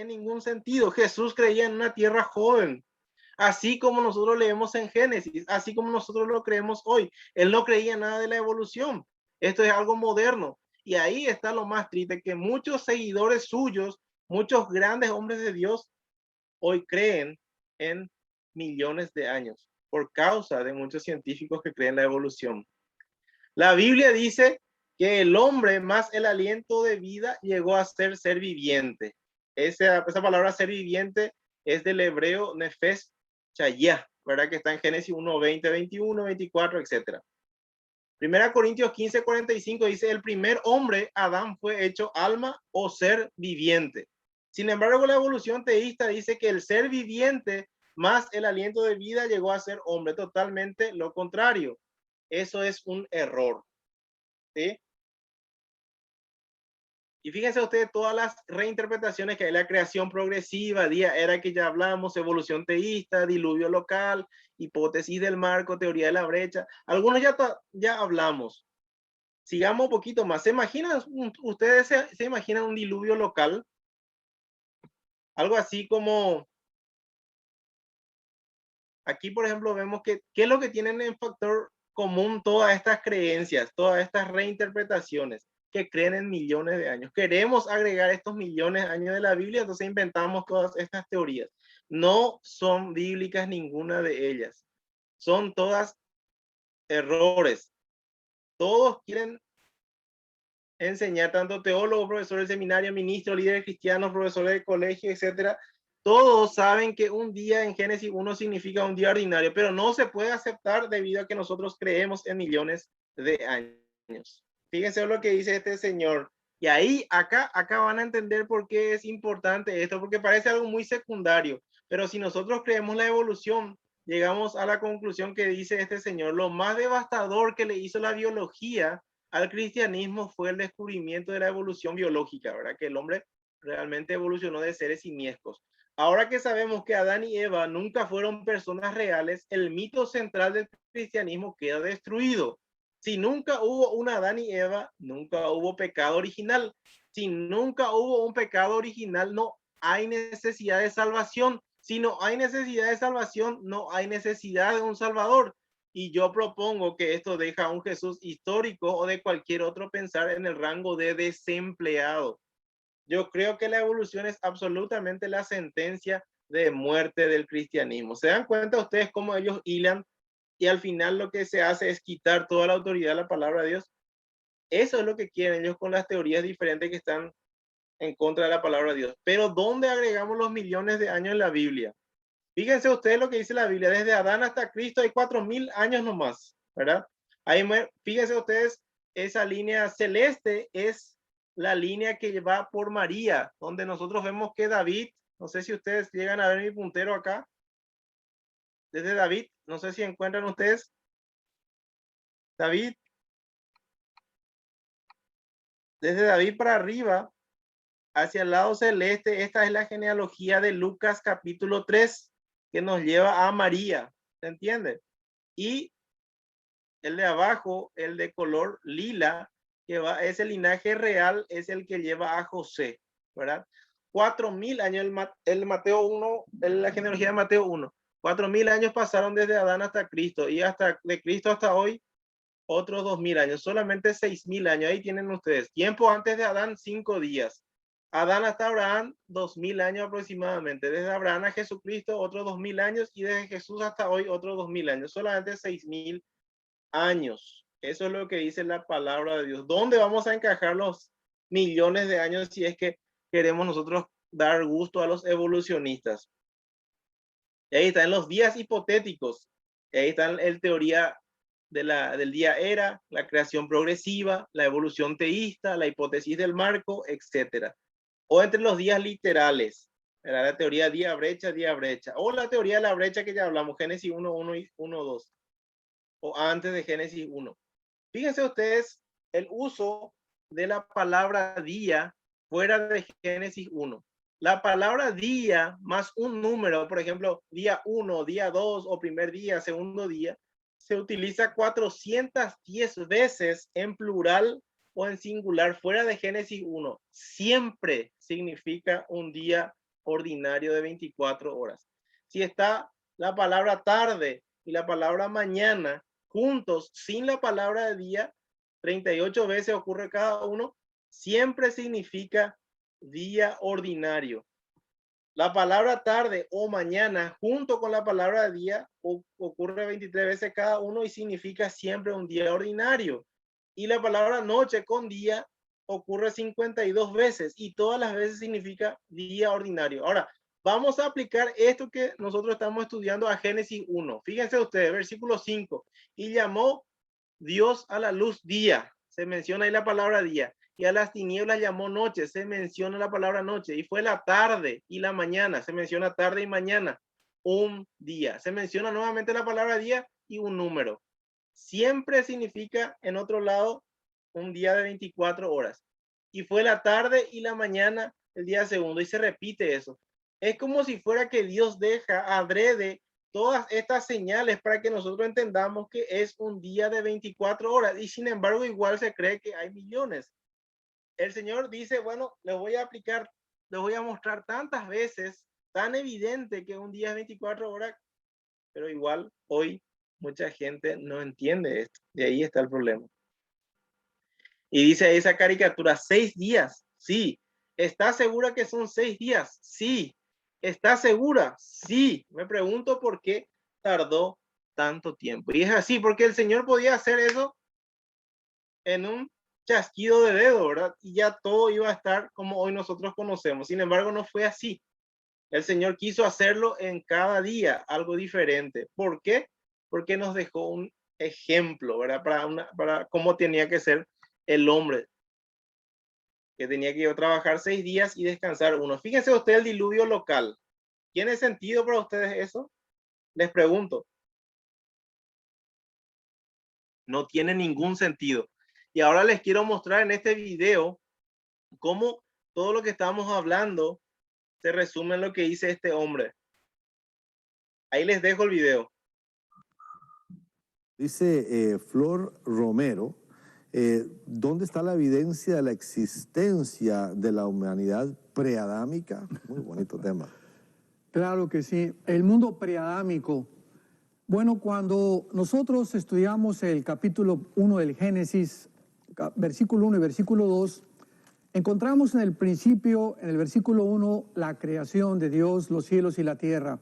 ningún sentido. Jesús creía en una tierra joven. Así como nosotros leemos en Génesis, así como nosotros lo creemos hoy. Él no creía nada de la evolución. Esto es algo moderno. Y ahí está lo más triste, que muchos seguidores suyos, muchos grandes hombres de Dios, hoy creen en millones de años por causa de muchos científicos que creen la evolución. La Biblia dice que el hombre más el aliento de vida llegó a ser viviente. Esa palabra ser viviente es del hebreo nefesh chayah, ¿verdad? Que está en Génesis 1:20, 21, 24, etc. Primera Corintios 15:45 dice, el primer hombre, Adán, fue hecho alma o ser viviente. Sin embargo, la evolución teísta dice que el ser viviente más el aliento de vida llegó a ser hombre, totalmente lo contrario. Eso es un error, ¿sí? Y fíjense ustedes todas las reinterpretaciones que hay, la creación progresiva, día era que ya hablamos, evolución teísta, diluvio local, hipótesis del marco, teoría de la brecha. Algunos ya hablamos. Sigamos un poquito más. ¿Se imaginan, ustedes se imaginan un diluvio local? Algo así como, aquí por ejemplo vemos que, ¿qué es lo que tienen en factor común todas estas creencias, todas estas reinterpretaciones? Que creen en millones de años. Queremos agregar estos millones de años de la Biblia, entonces inventamos todas estas teorías. No son bíblicas ninguna de ellas. Son todas errores. Todos quieren enseñar, tanto teólogos, profesores de seminario, ministros, líderes cristianos, profesores de colegio, etcétera. Todos saben que un día en Génesis 1 significa un día ordinario, pero no se puede aceptar debido a que nosotros creemos en millones de años. Fíjense lo que dice este señor. Y ahí, acá van a entender por qué es importante esto, porque parece algo muy secundario. Pero si nosotros creemos la evolución, llegamos a la conclusión que dice este señor, lo más devastador que le hizo la biología al cristianismo fue el descubrimiento de la evolución biológica, ¿verdad? Que el hombre realmente evolucionó de seres simiescos. Ahora que sabemos que Adán y Eva nunca fueron personas reales, el mito central del cristianismo queda destruido. Si nunca hubo un Adán y Eva, nunca hubo pecado original. Si nunca hubo un pecado original, no hay necesidad de salvación. Si no hay necesidad de salvación, no hay necesidad de un Salvador. Y yo propongo que esto deja a un Jesús histórico o de cualquier otro pensar en el rango de desempleado. Yo creo que la evolución es absolutamente la sentencia de muerte del cristianismo. ¿Se dan cuenta ustedes cómo ellos hilan y al final lo que se hace es quitar toda la autoridad de la palabra de Dios? Eso es lo que quieren ellos con las teorías diferentes que están en contra de la palabra de Dios. Pero ¿dónde agregamos los millones de años en la Biblia? Fíjense ustedes lo que dice la Biblia, desde Adán hasta Cristo hay 4.000 años nomás, ¿verdad? Ahí, fíjense ustedes, esa línea celeste es la línea que va por María, donde nosotros vemos que David, no sé si ustedes llegan a ver mi puntero acá, desde David, no sé si encuentran ustedes, David, desde David para arriba, hacia el lado celeste, esta es la genealogía de Lucas capítulo 3, que nos lleva a María, ¿se entiende? Y el de abajo, el de color lila, que va, es el linaje real, es el que lleva a José, ¿verdad? 4.000 años, el Mateo 1, la genealogía de Mateo 1, 4.000 años pasaron desde Adán hasta Cristo, y hasta de Cristo hasta hoy, otros 2.000 años, solamente 6.000 años, ahí tienen ustedes. Tiempo antes de Adán, 5 días. Adán hasta Abraham, 2.000 años aproximadamente. Desde Abraham a Jesucristo, otros 2.000 años, y desde Jesús hasta hoy, otros 2.000 años. Solamente 6.000 años. Eso es lo que dice la palabra de Dios. ¿Dónde vamos a encajar los millones de años si es que queremos nosotros dar gusto a los evolucionistas? Y ahí están los días hipotéticos. Y ahí están el teoría del día era, la creación progresiva, la evolución teísta, la hipótesis del marco, etcétera. O entre los días literales, era la teoría día brecha, o la teoría de la brecha que ya hablamos, Génesis 1:1 y 1:2, o antes de Génesis 1. Fíjense ustedes el uso de la palabra día fuera de Génesis 1. La palabra día más un número, por ejemplo, día 1, día 2 o primer día, segundo día, se utiliza 410 veces en plural o en singular fuera de Génesis 1. Siempre significa un día ordinario de 24 horas. Si está la palabra tarde y la palabra mañana juntos sin la palabra de día, 38 veces ocurre cada uno, siempre significa día ordinario. La palabra tarde o mañana junto con la palabra día ocurre 23 veces cada uno y significa siempre un día ordinario. Y la palabra noche con día ocurre 52 veces y todas las veces significa día ordinario. Ahora, vamos a aplicar esto que nosotros estamos estudiando a Génesis 1. Fíjense ustedes, versículo 5. Y llamó Dios a la luz día. Se menciona ahí la palabra día. Y a las tinieblas llamó noche, se menciona la palabra noche, y fue la tarde y la mañana, se menciona tarde y mañana. un día. Se menciona nuevamente la palabra día y un número. Siempre significa en otro lado un día de 24 horas. Y fue la tarde y la mañana el día segundo. Y se repite eso. Es como si fuera que Dios deja adrede todas estas señales para que nosotros entendamos que es un día de 24 horas. Y sin embargo, igual se cree que hay millones. El Señor dice, bueno, les voy a aplicar, les voy a mostrar tantas veces, tan evidente que un día es 24 horas, pero igual hoy mucha gente no entiende esto. De ahí está el problema. Y dice esa caricatura, 6 días. Sí. ¿Está segura que son 6 días? Sí. ¿Está segura? Sí. Me pregunto por qué tardó tanto tiempo. Y es así, porque el Señor podía hacer eso en un chasquido de dedo, ¿verdad? Y ya todo iba a estar como hoy nosotros conocemos. Sin embargo, no fue así. El Señor quiso hacerlo en cada día, algo diferente. ¿Por qué? Porque nos dejó un ejemplo, ¿verdad? Para cómo tenía que ser el hombre, que tenía que ir a trabajar 6 días y descansar uno. Fíjense usted el diluvio local. ¿Tiene sentido para ustedes eso? Les pregunto. No tiene ningún sentido. Y ahora les quiero mostrar en este video cómo todo lo que estamos hablando se resume en lo que dice este hombre. Ahí les dejo el video. Dice Flor Romero, ¿dónde está la evidencia de la existencia de la humanidad preadámica? Muy bonito tema. Claro que sí. El mundo preadámico. Bueno, cuando nosotros estudiamos el capítulo 1 del Génesis, versículo 1 y versículo 2, encontramos en el principio, en el versículo 1, la creación de Dios, los cielos y la tierra.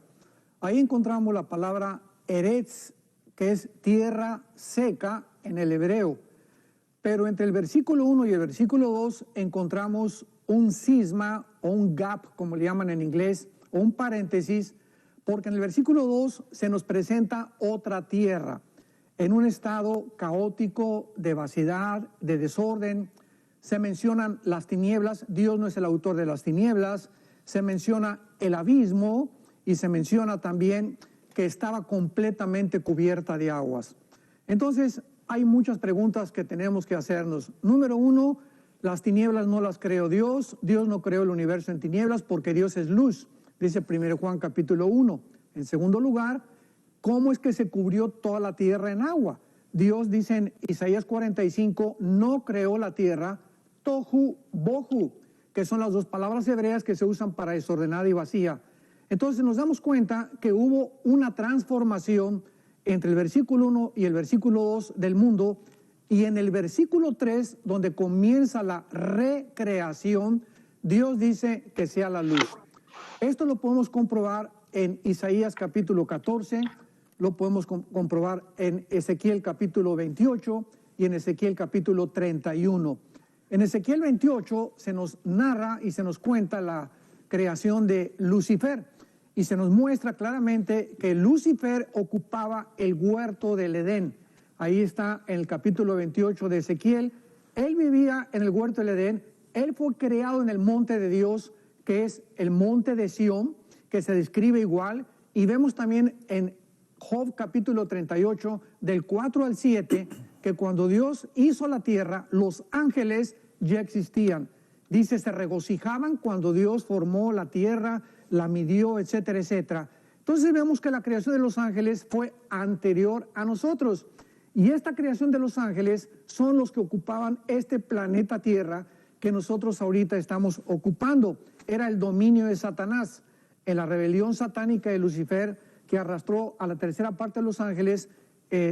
Ahí encontramos la palabra eretz, que es tierra seca en el hebreo. Pero entre el versículo 1 y el versículo 2 encontramos un cisma o un gap, como le llaman en inglés, o un paréntesis, porque en el versículo 2 se nos presenta otra tierra, en un estado caótico, de vaciedad, de desorden. Se mencionan las tinieblas, Dios no es el autor de las tinieblas, se menciona el abismo y se menciona también que estaba completamente cubierta de aguas. Entonces, hay muchas preguntas que tenemos que hacernos. Número 1, las tinieblas no las creó Dios. Dios no creó el universo en tinieblas porque Dios es luz, dice 1 Juan capítulo 1. En segundo lugar, ¿cómo es que se cubrió toda la tierra en agua? Dios dice en Isaías 45, no creó la tierra, tohu bohu, que son las dos palabras hebreas que se usan para desordenada y vacía. Entonces nos damos cuenta que hubo una transformación entre el versículo 1 y el versículo 2 del mundo, y en el versículo 3, donde comienza la recreación, Dios dice que sea la luz. Esto lo podemos comprobar en Isaías capítulo 14, lo podemos comprobar en Ezequiel capítulo 28 y en Ezequiel capítulo 31. En Ezequiel 28 se nos narra y se nos cuenta la creación de Lucifer, y se nos muestra claramente que Lucifer ocupaba el huerto del Edén. Ahí está en el capítulo 28 de Ezequiel. Él vivía en el huerto del Edén. Él fue creado en el monte de Dios, que es el monte de Sión, que se describe igual. Y vemos también en Job capítulo 38, del 4 al 7, que cuando Dios hizo la tierra, los ángeles ya existían. Dice, se regocijaban cuando Dios formó la tierra, la midió, etcétera, etcétera. Entonces vemos que la creación de los ángeles fue anterior a nosotros. Y esta creación de los ángeles son los que ocupaban este planeta Tierra que nosotros ahorita estamos ocupando. Era el dominio de Satanás. En la rebelión satánica de Lucifer, que arrastró a la tercera parte de los ángeles,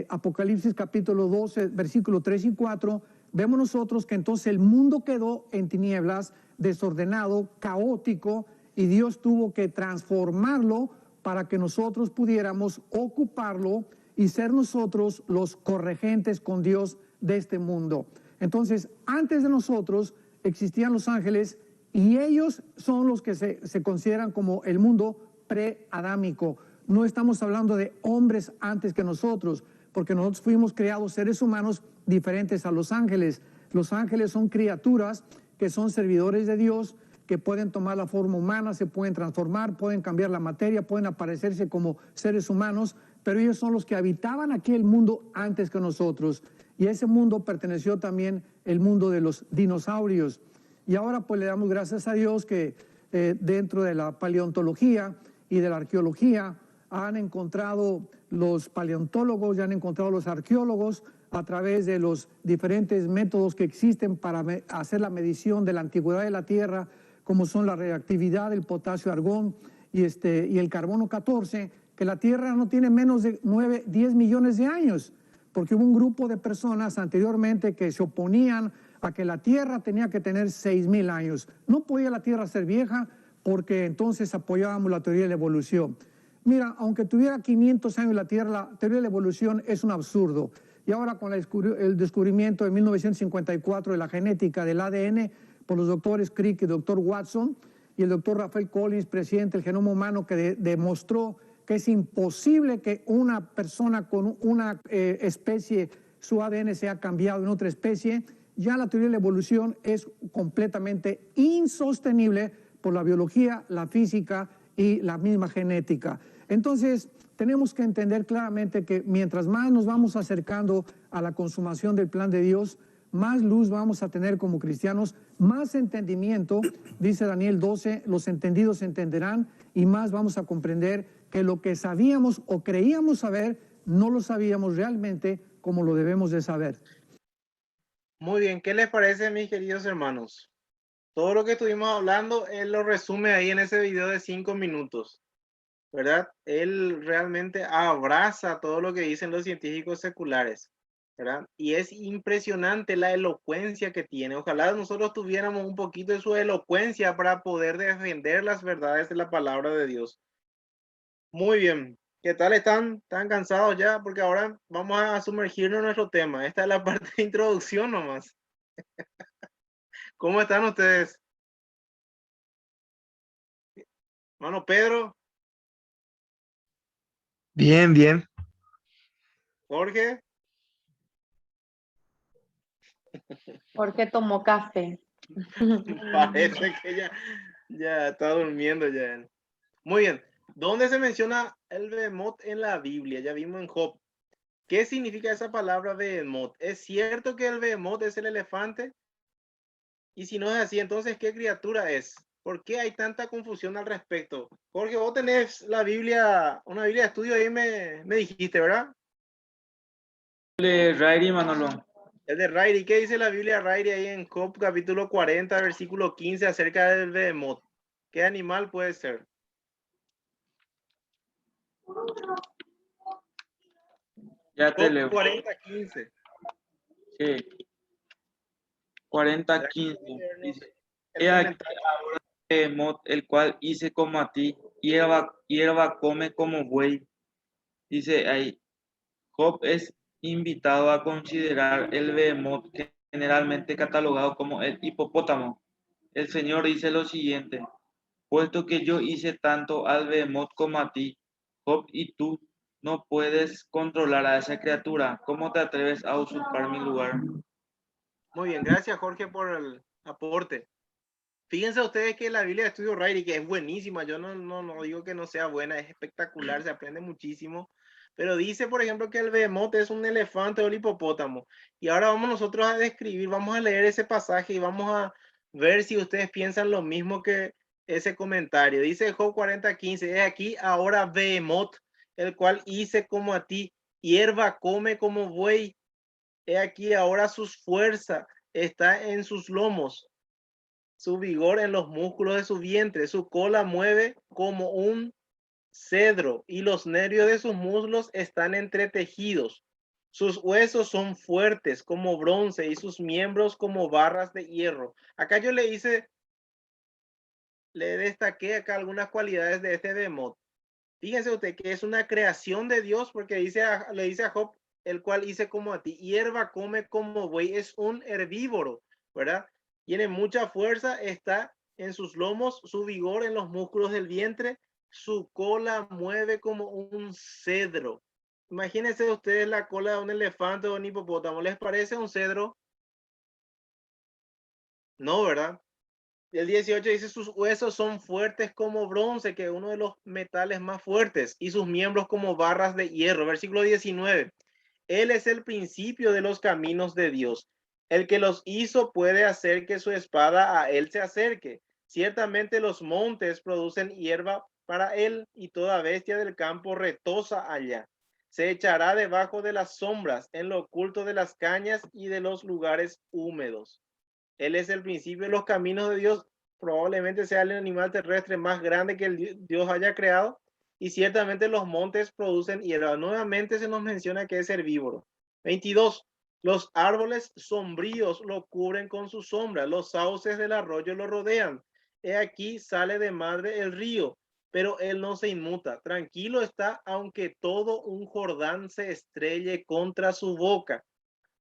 Apocalipsis capítulo 12, versículos 3 y 4, vemos nosotros que entonces el mundo quedó en tinieblas, desordenado, caótico, y Dios tuvo que transformarlo para que nosotros pudiéramos ocuparlo y ser nosotros los corregentes con Dios de este mundo. Entonces, antes de nosotros existían los ángeles, y ellos son los que se consideran como el mundo preadámico. No estamos hablando de hombres antes que nosotros, porque nosotros fuimos creados seres humanos diferentes a los ángeles. Los ángeles son criaturas que son servidores de Dios, que pueden tomar la forma humana, se pueden transformar, pueden cambiar la materia, pueden aparecerse como seres humanos, pero ellos son los que habitaban aquí el mundo antes que nosotros. Y a ese mundo perteneció también el mundo de los dinosaurios. Y ahora pues le damos gracias a Dios que dentro de la paleontología y de la arqueología han encontrado los paleontólogos y han encontrado los arqueólogos a través de los diferentes métodos que existen para hacer la medición de la antigüedad de la Tierra, como son la reactividad, el potasio argón y el carbono 14, que la Tierra no tiene menos de 9, 10 millones de años, porque hubo un grupo de personas anteriormente que se oponían a que la Tierra tenía que tener 6.000 años. No podía la Tierra ser vieja porque entonces apoyábamos la teoría de la evolución. Mira, aunque tuviera 500 años la Tierra, la teoría de la evolución es un absurdo. Y ahora con el descubrimiento de 1954 de la genética del ADN por los doctores Crick y doctor Watson y el doctor Rafael Collins, presidente del genoma humano, que demostró que es imposible que una persona con una especie, su ADN sea cambiado en otra especie, ya la teoría de la evolución es completamente insostenible por la biología, la física y la misma genética. Entonces, tenemos que entender claramente que mientras más nos vamos acercando a la consumación del plan de Dios, más luz vamos a tener como cristianos, más entendimiento, dice Daniel 12, los entendidos entenderán, y más vamos a comprender que lo que sabíamos o creíamos saber, no lo sabíamos realmente como lo debemos de saber. Muy bien, ¿qué les parece, mis queridos hermanos? Todo lo que estuvimos hablando, él lo resume ahí en ese video de 5 minutos, ¿verdad? Él realmente abraza todo lo que dicen los científicos seculares, ¿verdad? Y es impresionante la elocuencia que tiene. Ojalá nosotros tuviéramos un poquito de su elocuencia para poder defender las verdades de la palabra de Dios. Muy bien. ¿Qué tal están? ¿Están cansados ya? Porque ahora vamos a sumergirnos en nuestro tema. Esta es la parte de introducción nomás. ¿Cómo están ustedes? Hermano Pedro, Bien, bien. Jorge, Porque tomó café. parece que ya está durmiendo ya. Muy bien. ¿Dónde se menciona el behemoth en la Biblia? Ya vimos en Job. ¿Qué significa esa palabra behemoth? ¿Es cierto que el behemoth es el elefante? Y si no es así, entonces, ¿qué criatura es? ¿Por qué hay tanta confusión al respecto? Jorge, vos tenés la Biblia, una Biblia de estudio ahí me dijiste, ¿verdad? Rairi, Manolo. El de Rairi. ¿Qué dice la Biblia Rairi ahí en Job capítulo 40, versículo 15 acerca del behemoth? ¿Qué animal puede ser? Ya te Job leo. 40, 15. Sí. 40:15. Dice, El he aquí comentario. ahora behemoth, el cual hice como a ti, hierba come como buey. Dice ahí, Job es invitado a considerar el behemoth, generalmente catalogado como el hipopótamo. El Señor dice lo siguiente: puesto que yo hice tanto al behemoth como a ti, Job, y tú no puedes controlar a esa criatura, ¿cómo te atreves a usurpar mi lugar? Muy bien, gracias Jorge por el aporte. Fíjense ustedes que la Biblia de Estudio Rairi, que es buenísima, yo no digo que no sea buena, es espectacular, se aprende muchísimo, pero dice, por ejemplo, que el behemoth es un elefante o el hipopótamo. Y ahora vamos nosotros a describir, vamos a leer ese pasaje y vamos a ver si ustedes piensan lo mismo que ese comentario. Dice Job 40:15, he aquí ahora behemoth, el cual hice como a ti, hierba come como buey, he aquí ahora sus fuerzas está en sus lomos, su vigor en los músculos de su vientre, su cola mueve como un cedro y los nervios de sus muslos están entretejidos. Sus huesos son fuertes como bronce y sus miembros como barras de hierro. Acá yo le destaqué acá algunas cualidades de este behemoth. Fíjense usted que es una creación de Dios porque le dice a Job, el cual hice como a ti, hierba come como buey, es un herbívoro, ¿verdad? Tiene mucha fuerza, está en sus lomos, su vigor en los músculos del vientre, su cola mueve como un cedro. Imagínense ustedes la cola de un elefante o un hipopótamo, ¿les parece un cedro? No, ¿verdad? El 18 dice, sus huesos son fuertes como bronce, que es uno de los metales más fuertes, y sus miembros como barras de hierro. Versículo 19. Él es el principio de los caminos de Dios. El que los hizo puede hacer que su espada a él se acerque. Ciertamente los montes producen hierba para él, y toda bestia del campo retosa allá. Se echará debajo de las sombras, en lo oculto de las cañas y de los lugares húmedos. Él es el principio de los caminos de Dios. Probablemente sea el animal terrestre más grande que Dios haya creado. Y ciertamente los montes producen hierba. Nuevamente se nos menciona que es herbívoro. 22. Los árboles sombríos lo cubren con su sombra. Los sauces del arroyo lo rodean. He aquí sale de madre el río, pero él no se inmuta. Tranquilo está, aunque todo un Jordán se estrelle contra su boca.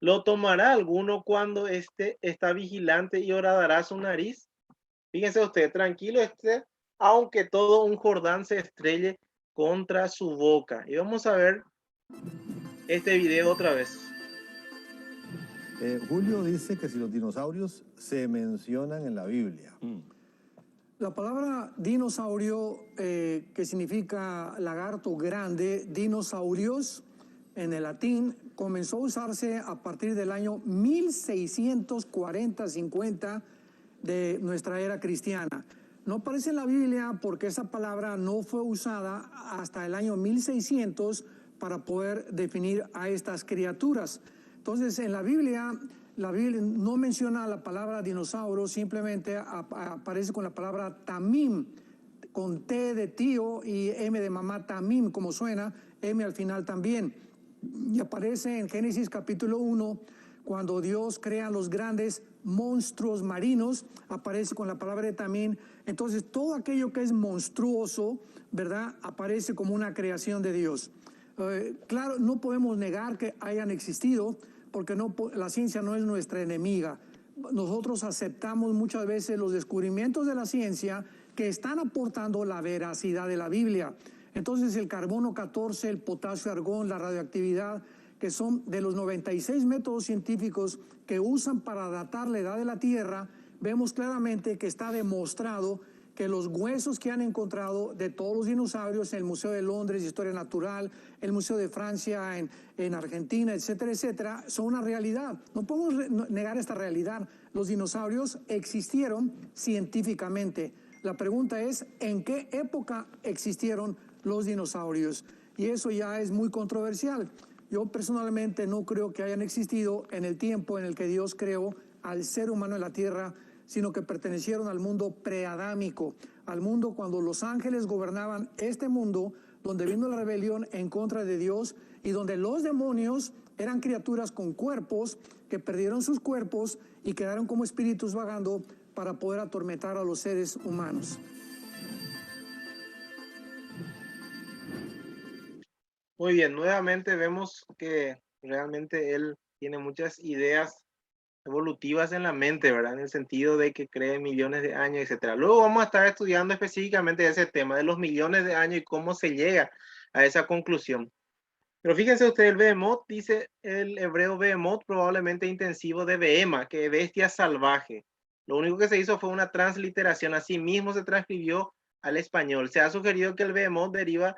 ¿Lo tomará alguno cuando está vigilante y horadará su nariz? Fíjense usted, tranquilo esté, aunque todo un Jordán se estrelle contra su boca. Y vamos a ver este video otra vez. Julio dice que si los dinosaurios se mencionan en la Biblia. La palabra dinosaurio, que significa lagarto grande, dinosaurios, en el latín, comenzó a usarse a partir del año 1640-50 de nuestra era cristiana. No aparece en la Biblia porque esa palabra no fue usada hasta el año 1600 para poder definir a estas criaturas. Entonces, en la Biblia no menciona la palabra dinosaurio, simplemente aparece con la palabra tamim, con T de tío y M de mamá, tamim, como suena, M al final también. Y aparece en Génesis capítulo 1, cuando Dios crea los grandes monstruos marinos, aparece con la palabra de tamim. Entonces, todo aquello que es monstruoso, ¿verdad?, aparece como una creación de Dios. Claro, no podemos negar que hayan existido, porque la ciencia no es nuestra enemiga. Nosotros aceptamos muchas veces los descubrimientos de la ciencia que están aportando la veracidad de la Biblia. Entonces, el carbono 14, el potasio, argón, la radioactividad, que son de los 96 métodos científicos que usan para datar la edad de la Tierra, vemos claramente que está demostrado que los huesos que han encontrado de todos los dinosaurios en el Museo de Londres, Historia Natural, el Museo de Francia, en Argentina, etcétera, etcétera, son una realidad. No podemos negar esta realidad. Los dinosaurios existieron científicamente. La pregunta es, ¿en qué época existieron los dinosaurios? Y eso ya es muy controversial. Yo personalmente no creo que hayan existido en el tiempo en el que Dios creó al ser humano en la tierra, sino que pertenecieron al mundo preadámico, al mundo cuando los ángeles gobernaban este mundo, donde vino la rebelión en contra de Dios y donde los demonios eran criaturas con cuerpos que perdieron sus cuerpos y quedaron como espíritus vagando para poder atormentar a los seres humanos. Muy bien, nuevamente vemos que realmente él tiene muchas ideas evolutivas en la mente, ¿verdad? En el sentido de que cree millones de años, etcétera. Luego vamos a estar estudiando específicamente ese tema de los millones de años y cómo se llega a esa conclusión. Pero fíjense ustedes, el behemoth, dice el hebreo behemoth, probablemente intensivo de behema, que es bestia salvaje. Lo único que se hizo fue una transliteración, así mismo se transcribió al español. Se ha sugerido que el behemoth deriva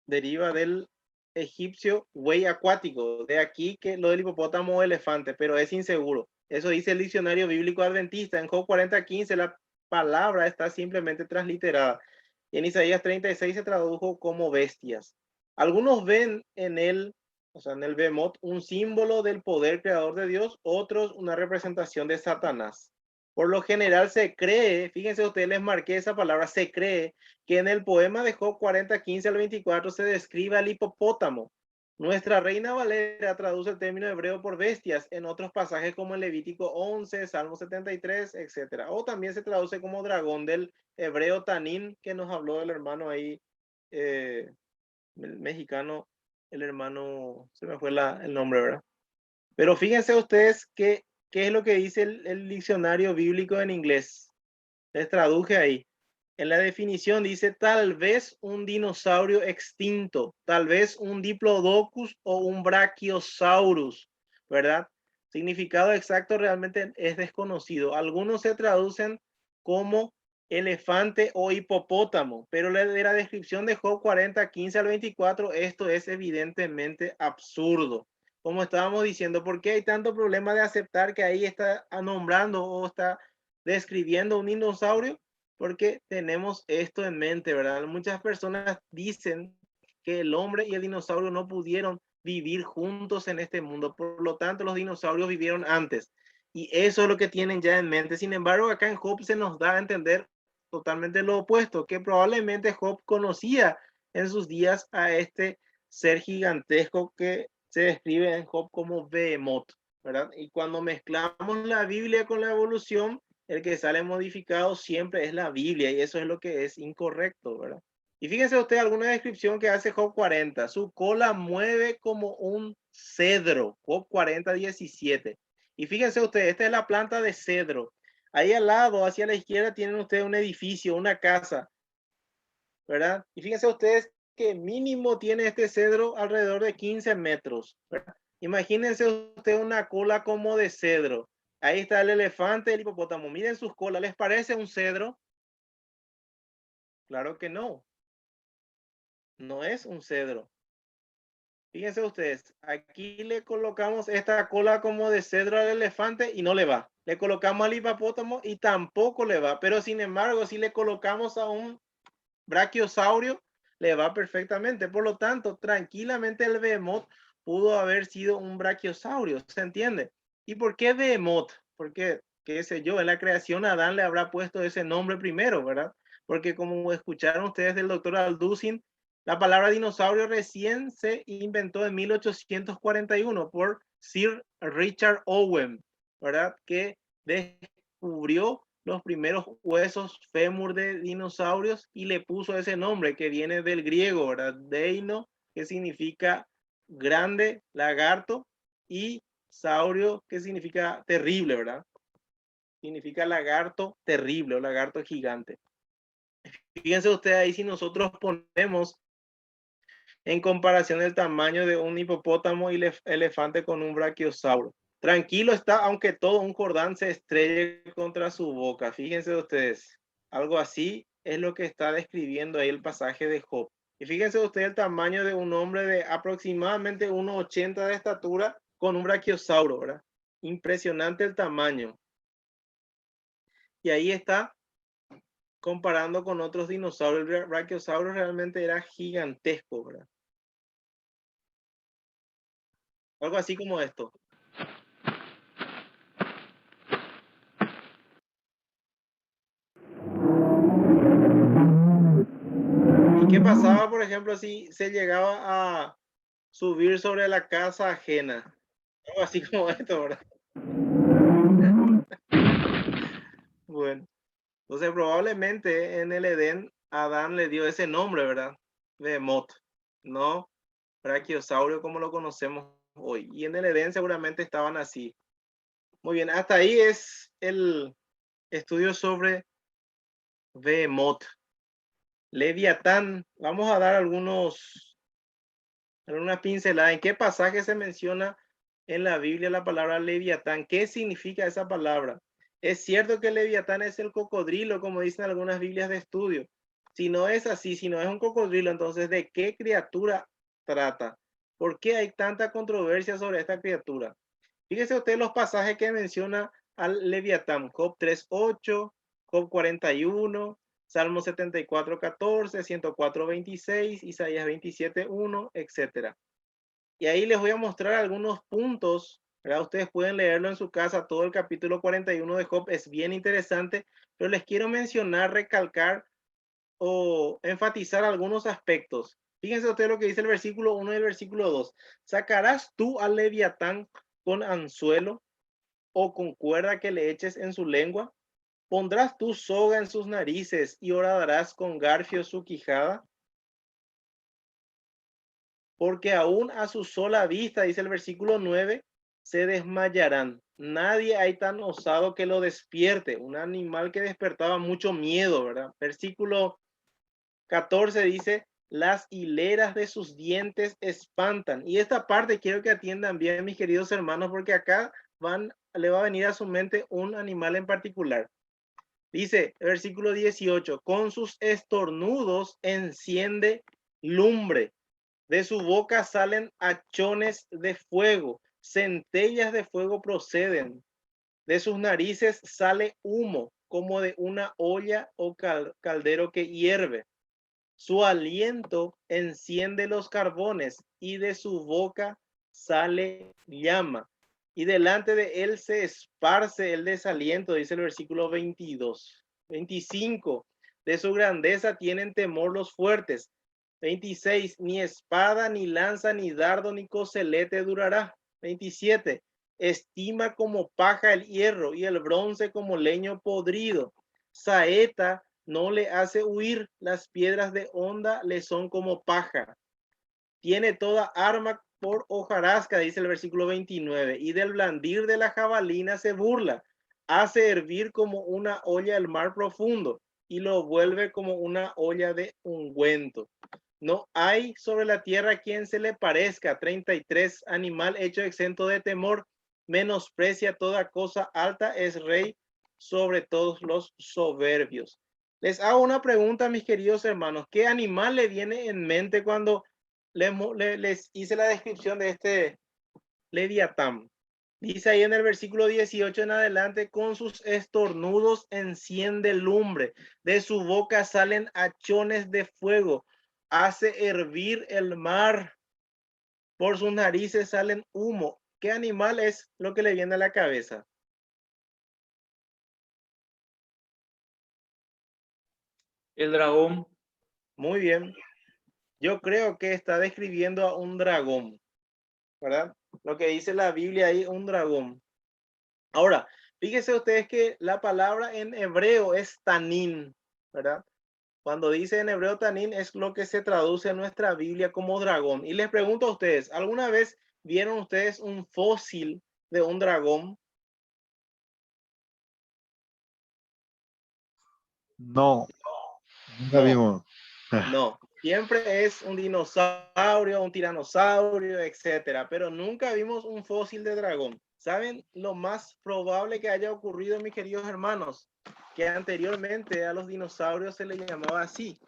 del egipcio buey acuático, de aquí que lo del hipopótamo o elefante, pero es inseguro. Eso dice el diccionario bíblico adventista. En Job 40:15 la palabra está simplemente transliterada. Y en Isaías 36 se tradujo como bestias. Algunos ven en él, o sea, en el behemoth, un símbolo del poder creador de Dios, otros una representación de Satanás. Por lo general se cree, fíjense ustedes, les marqué esa palabra, se cree que en el poema de Job 40:15 al 24 se describe al hipopótamo. Nuestra Reina Valera traduce el término hebreo por bestias en otros pasajes como en Levítico 11, Salmo 73, etc. O también se traduce como dragón del hebreo tanín, que nos habló el hermano ahí, el mexicano, el hermano, se me fue el nombre, ¿verdad? Pero fíjense ustedes que ¿qué es lo que dice el diccionario bíblico en inglés? Les traduje ahí. En la definición dice tal vez un dinosaurio extinto, tal vez un diplodocus o un brachiosaurus, ¿verdad? O Significado exacto realmente es desconocido. Algunos se traducen como elefante o hipopótamo, pero de la descripción de Job 40, 15 al 24, esto es evidentemente absurdo. Como estábamos diciendo, ¿por qué hay tanto problema de aceptar que ahí está nombrando o está describiendo un dinosaurio? Porque tenemos esto en mente, ¿verdad? Muchas personas dicen que el hombre y el dinosaurio no pudieron vivir juntos en este mundo, por lo tanto los dinosaurios vivieron antes. Y eso es lo que tienen ya en mente. Sin embargo, acá en Job se nos da a entender totalmente lo opuesto, que probablemente Job conocía en sus días a este ser gigantesco que se describe en Job como Behemoth, ¿verdad? Y cuando mezclamos la Biblia con la evolución, el que sale modificado siempre es la Biblia, y eso es lo que es incorrecto, ¿verdad? Y fíjense usted alguna descripción que hace Job 40. Su cola mueve como un cedro. Job 40, 17. Y fíjense ustedes, esta es la planta de cedro. Ahí al lado, hacia la izquierda, tienen ustedes un edificio, una casa, ¿verdad? Y fíjense ustedes que mínimo tiene este cedro alrededor de 15 metros, ¿verdad? Imagínense usted una cola como de cedro. Ahí está el elefante, el hipopótamo. Miren sus colas, ¿les parece un cedro? Claro que no. No es un cedro. Fíjense ustedes, aquí le colocamos esta cola como de cedro al elefante y no le va. Le colocamos al hipopótamo y tampoco le va. Pero sin embargo, si le colocamos a un brachiosaurio, le va perfectamente. Por lo tanto, tranquilamente el Behemoth pudo haber sido un brachiosaurio, ¿se entiende? ¿Y por qué Behemoth? Porque, qué sé yo, en la creación Adán le habrá puesto ese nombre primero, ¿verdad? Porque como escucharon ustedes del doctor Alducin, la palabra dinosaurio recién se inventó en 1841 por Sir Richard Owen, ¿verdad? Que descubrió los primeros huesos fémur de dinosaurios y le puso ese nombre que viene del griego, ¿verdad? Deino, que significa grande, lagarto, y saurio, que significa terrible, ¿verdad? Significa lagarto terrible o lagarto gigante. Fíjense ustedes ahí, si nosotros ponemos en comparación el tamaño de un hipopótamo y elefante con un brachiosauro. Tranquilo está, aunque todo un Jordán se estrelle contra su boca. Fíjense ustedes, algo así es lo que está describiendo ahí el pasaje de Job. Y fíjense ustedes el tamaño de un hombre de aproximadamente 1,80 de estatura con un brachiosauro, ¿verdad? Impresionante el tamaño. Y ahí está comparando con otros dinosaurios. El brachiosauro realmente era gigantesco, ¿verdad? Algo así como esto. ¿Y qué pasaba, por ejemplo, si se llegaba a subir sobre la casa ajena? Algo así como esto, ¿verdad? Bueno, entonces probablemente en el Edén Adán le dio ese nombre, ¿verdad? Behemoth, no brachiosaurio como lo conocemos hoy. Y en el Edén seguramente estaban así. Muy bien, hasta ahí es el estudio sobre Behemoth. Leviatán, vamos a dar algunas pinceladas. ¿En qué pasaje se menciona en la Biblia la palabra Leviatán? ¿Qué significa esa palabra? Es cierto que Leviatán es el cocodrilo, como dicen algunas Biblias de estudio. Si no es así, si no es un cocodrilo, entonces ¿de qué criatura trata? ¿Por qué hay tanta controversia sobre esta criatura? Fíjese usted los pasajes que menciona al Leviatán. Job 3:8, Job 41, Salmo 74:14, 104:26, Isaías 27:1, etc. Y ahí les voy a mostrar algunos puntos, ¿verdad? Ustedes pueden leerlo en su casa, todo el capítulo 41 de Job es bien interesante, pero les quiero mencionar, recalcar o enfatizar algunos aspectos. Fíjense ustedes lo que dice el versículo 1 y el versículo 2. ¿Sacarás tú al Leviatán con anzuelo o con cuerda que le eches en su lengua? ¿Pondrás tu soga en sus narices y horadarás con garfio su quijada? Porque aún a su sola vista, dice el versículo 9, se desmayarán. Nadie hay tan osado que lo despierte. Un animal que despertaba mucho miedo, ¿verdad? Versículo 14 dice, las hileras de sus dientes espantan. Y esta parte quiero que atiendan bien, mis queridos hermanos, porque acá le va a venir a su mente un animal en particular. Dice, versículo 18, con sus estornudos enciende lumbre, de su boca salen hachones de fuego, centellas de fuego proceden, de sus narices sale humo, como de una olla o caldero que hierve. Su aliento enciende los carbones y de su boca sale llama. Y delante de él se esparce el desaliento, dice el versículo 22. 25. De su grandeza tienen temor los fuertes. 26. Ni espada, ni lanza, ni dardo, ni coselete durará. 27. Estima como paja el hierro y el bronce como leño podrido. Saeta no le hace huir, las piedras de honda le son como paja. Tiene toda arma por hojarasca, dice el versículo 29, y del blandir de la jabalina se burla, hace hervir como una olla el mar profundo y lo vuelve como una olla de ungüento. No hay sobre la tierra quien se le parezca. 33, animal hecho exento de temor, menosprecia toda cosa alta, es rey sobre todos los soberbios. Les hago una pregunta, mis queridos hermanos. ¿Qué animal le viene en mente cuando les hice la descripción de este Leviatán? Dice ahí en el versículo 18 en adelante, con sus estornudos enciende lumbre, de su boca salen hachones de fuego, hace hervir el mar, por sus narices salen humo. ¿Qué animal es lo que le viene a la cabeza? El dragón. Muy bien. Yo creo que está describiendo a un dragón, ¿verdad? Lo que dice la Biblia ahí, un dragón. Ahora, fíjense ustedes que la palabra en hebreo es tanín, ¿verdad? Cuando dice en hebreo tanín es lo que se traduce en nuestra Biblia como dragón. Y les pregunto a ustedes, ¿alguna vez vieron ustedes un fósil de un dragón? No, nunca No. vimos. No, siempre es un dinosaurio, un tiranosaurio, etcétera, pero nunca vimos un fósil de dragón. ¿Saben lo más probable que haya ocurrido, mis queridos hermanos? Que anteriormente a los dinosaurios se les llamaba así,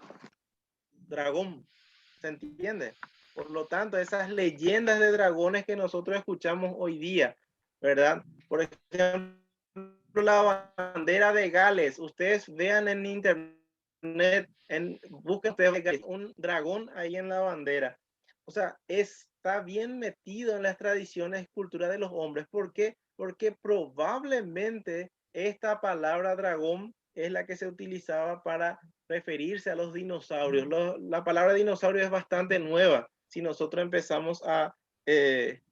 dragón. ¿Se entiende? Por lo tanto, esas leyendas de dragones que nosotros escuchamos hoy día, ¿verdad? Por ejemplo, la bandera de Gales. Ustedes vean en internet, busquen ustedes un dragón ahí en la bandera. O sea, está bien metido en las tradiciones y cultura de los hombres. ¿Por qué? Porque probablemente esta palabra dragón es la que se utilizaba para referirse a los dinosaurios. La palabra dinosaurio es bastante nueva si nosotros empezamos a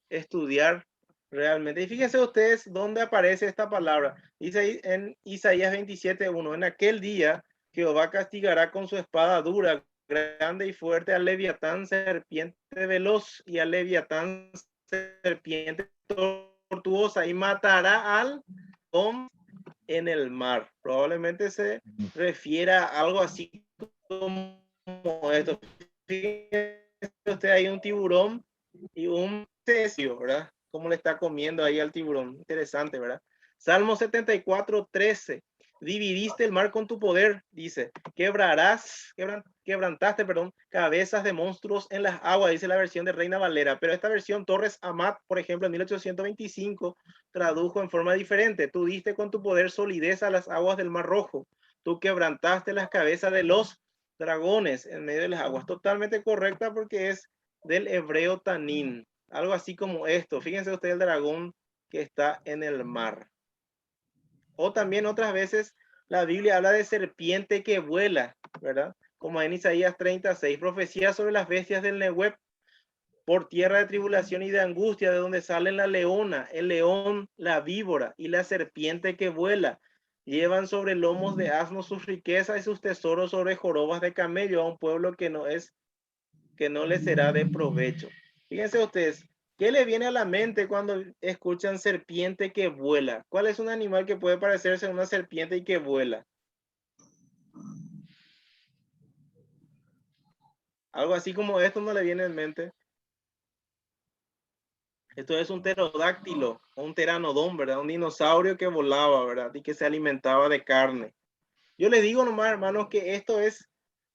estudiar realmente. Y fíjense ustedes dónde aparece esta palabra. Dice ahí en Isaías 27:1, en aquel día Jehová castigará con su espada dura, grande y fuerte al Leviatán, serpiente veloz, y al Leviatán, serpiente tortuosa, y matará al hombre en el mar. Probablemente se refiere a algo así como esto. Fíjense usted, hay un tiburón y un cesio, ¿verdad? Cómo le está comiendo ahí al tiburón. Interesante, ¿verdad? Salmo 74:13. Dividiste el mar con tu poder, dice. Quebrantaste, cabezas de monstruos en las aguas, dice la versión de Reina Valera. Pero esta versión, Torres Amat, por ejemplo, en 1825, tradujo en forma diferente. Tú diste con tu poder solidez a las aguas del Mar Rojo. Tú quebrantaste las cabezas de los dragones en medio de las aguas. Totalmente correcta porque es del hebreo tanín. Algo así como esto. Fíjense ustedes el dragón que está en el mar. O también otras veces la Biblia habla de serpiente que vuela, ¿verdad? Como en Isaías 36, profecía sobre las bestias del Nehueb, por tierra de tribulación y de angustia, de donde salen la leona, el león, la víbora y la serpiente que vuela. Llevan sobre lomos de asno sus riquezas y sus tesoros sobre jorobas de camello a un pueblo que no le será de provecho. Fíjense ustedes, ¿qué le viene a la mente cuando escuchan serpiente que vuela? ¿Cuál es un animal que puede parecerse a una serpiente y que vuela? Algo así como esto no le viene en mente. Esto es un pterodáctilo, o un pteranodón, ¿verdad? Un dinosaurio que volaba, ¿verdad? Y que se alimentaba de carne. Yo les digo nomás, hermanos, que esto es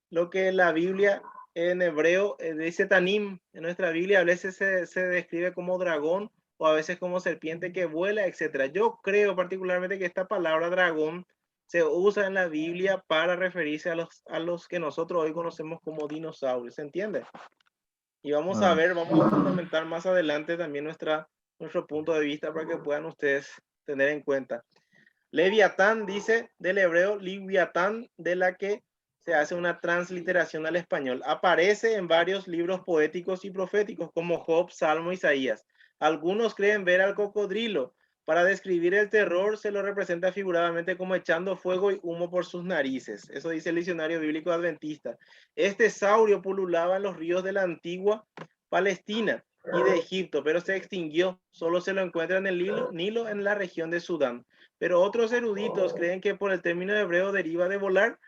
lo que la Biblia en hebreo dice Tanim. En nuestra Biblia a veces se describe como dragón o a veces como serpiente que vuela, etc. Yo creo particularmente que esta palabra dragón se usa en la Biblia para referirse a los que nosotros hoy conocemos como dinosaurios, ¿se entiende? Y vamos a ver, vamos a fundamentar más adelante también nuestro punto de vista para que puedan ustedes tener en cuenta. Leviatán dice del hebreo Leviatán, de la que se hace una transliteración al español. Aparece en varios libros poéticos y proféticos como Job, Salmo, Isaías. Algunos creen ver al cocodrilo. Para describir el terror se lo representa figuradamente como echando fuego y humo por sus narices. Eso dice el diccionario bíblico adventista. Este saurio pululaba en los ríos de la antigua Palestina y de Egipto, pero se extinguió. Solo se lo encuentra en el Nilo en la región de Sudán. Pero otros eruditos creen que por el término hebreo deriva de volar.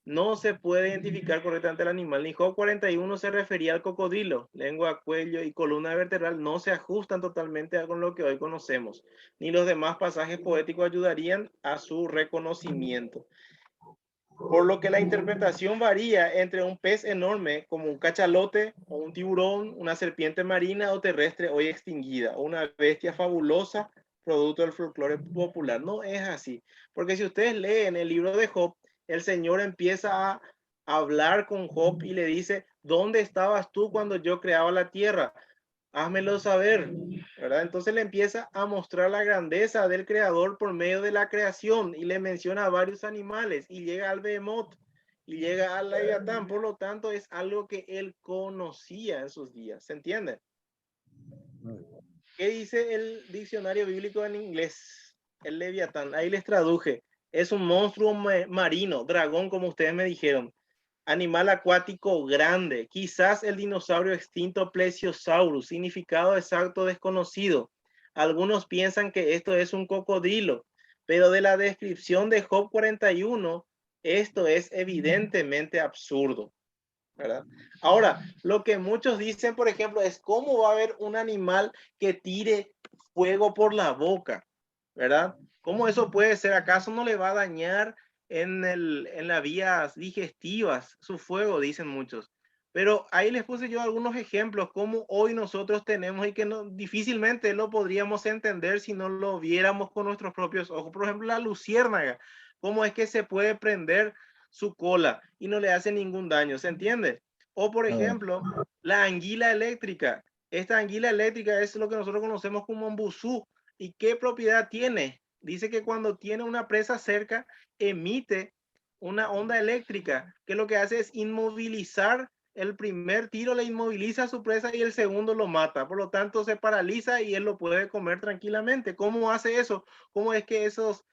No se puede identificar correctamente el animal. Ni Job 41 se refería al cocodrilo. Lengua, cuello y columna vertebral no se ajustan totalmente con lo que hoy conocemos. Ni los demás pasajes poéticos ayudarían a su reconocimiento. Por lo que la interpretación varía entre un pez enorme como un cachalote o un tiburón, una serpiente marina o terrestre hoy extinguida, o una bestia fabulosa producto del folclore popular. No es así, porque si ustedes leen el libro de Job, el Señor empieza a hablar con Job y le dice, ¿dónde estabas tú cuando yo creaba la tierra? Házmelo saber, ¿verdad? Entonces le empieza a mostrar la grandeza del creador por medio de la creación y le menciona a varios animales y llega al Behemoth y llega al Leviatán. Por lo tanto, es algo que él conocía en sus días. ¿Se entiende? ¿Qué dice el diccionario bíblico en inglés? El Leviatán. Ahí les traduje. Es un monstruo marino, dragón, como ustedes me dijeron. Animal acuático grande, quizás el dinosaurio extinto Plesiosaurus, significado exacto desconocido. Algunos piensan que esto es un cocodrilo, pero de la descripción de Job 41, esto es evidentemente absurdo, ¿verdad? Ahora, lo que muchos dicen, por ejemplo, es cómo va a haber un animal que tire fuego por la boca, ¿verdad? ¿Cómo eso puede ser? ¿Acaso no le va a dañar en las vías digestivas su fuego? Dicen muchos. Pero ahí les puse yo algunos ejemplos como hoy nosotros tenemos y que difícilmente lo podríamos entender si no lo viéramos con nuestros propios ojos. Por ejemplo, la luciérnaga. ¿Cómo es que se puede prender su cola y no le hace ningún daño? ¿Se entiende? O por ejemplo, la anguila eléctrica. Esta anguila eléctrica es lo que nosotros conocemos como un busú. ¿Y qué propiedad tiene? Dice que cuando tiene una presa cerca, emite una onda eléctrica, que lo que hace es inmovilizar. El primer tiro le inmoviliza a su presa y el segundo lo mata. Por lo tanto, se paraliza y él lo puede comer tranquilamente. ¿Cómo hace eso? ¿Cómo es que esas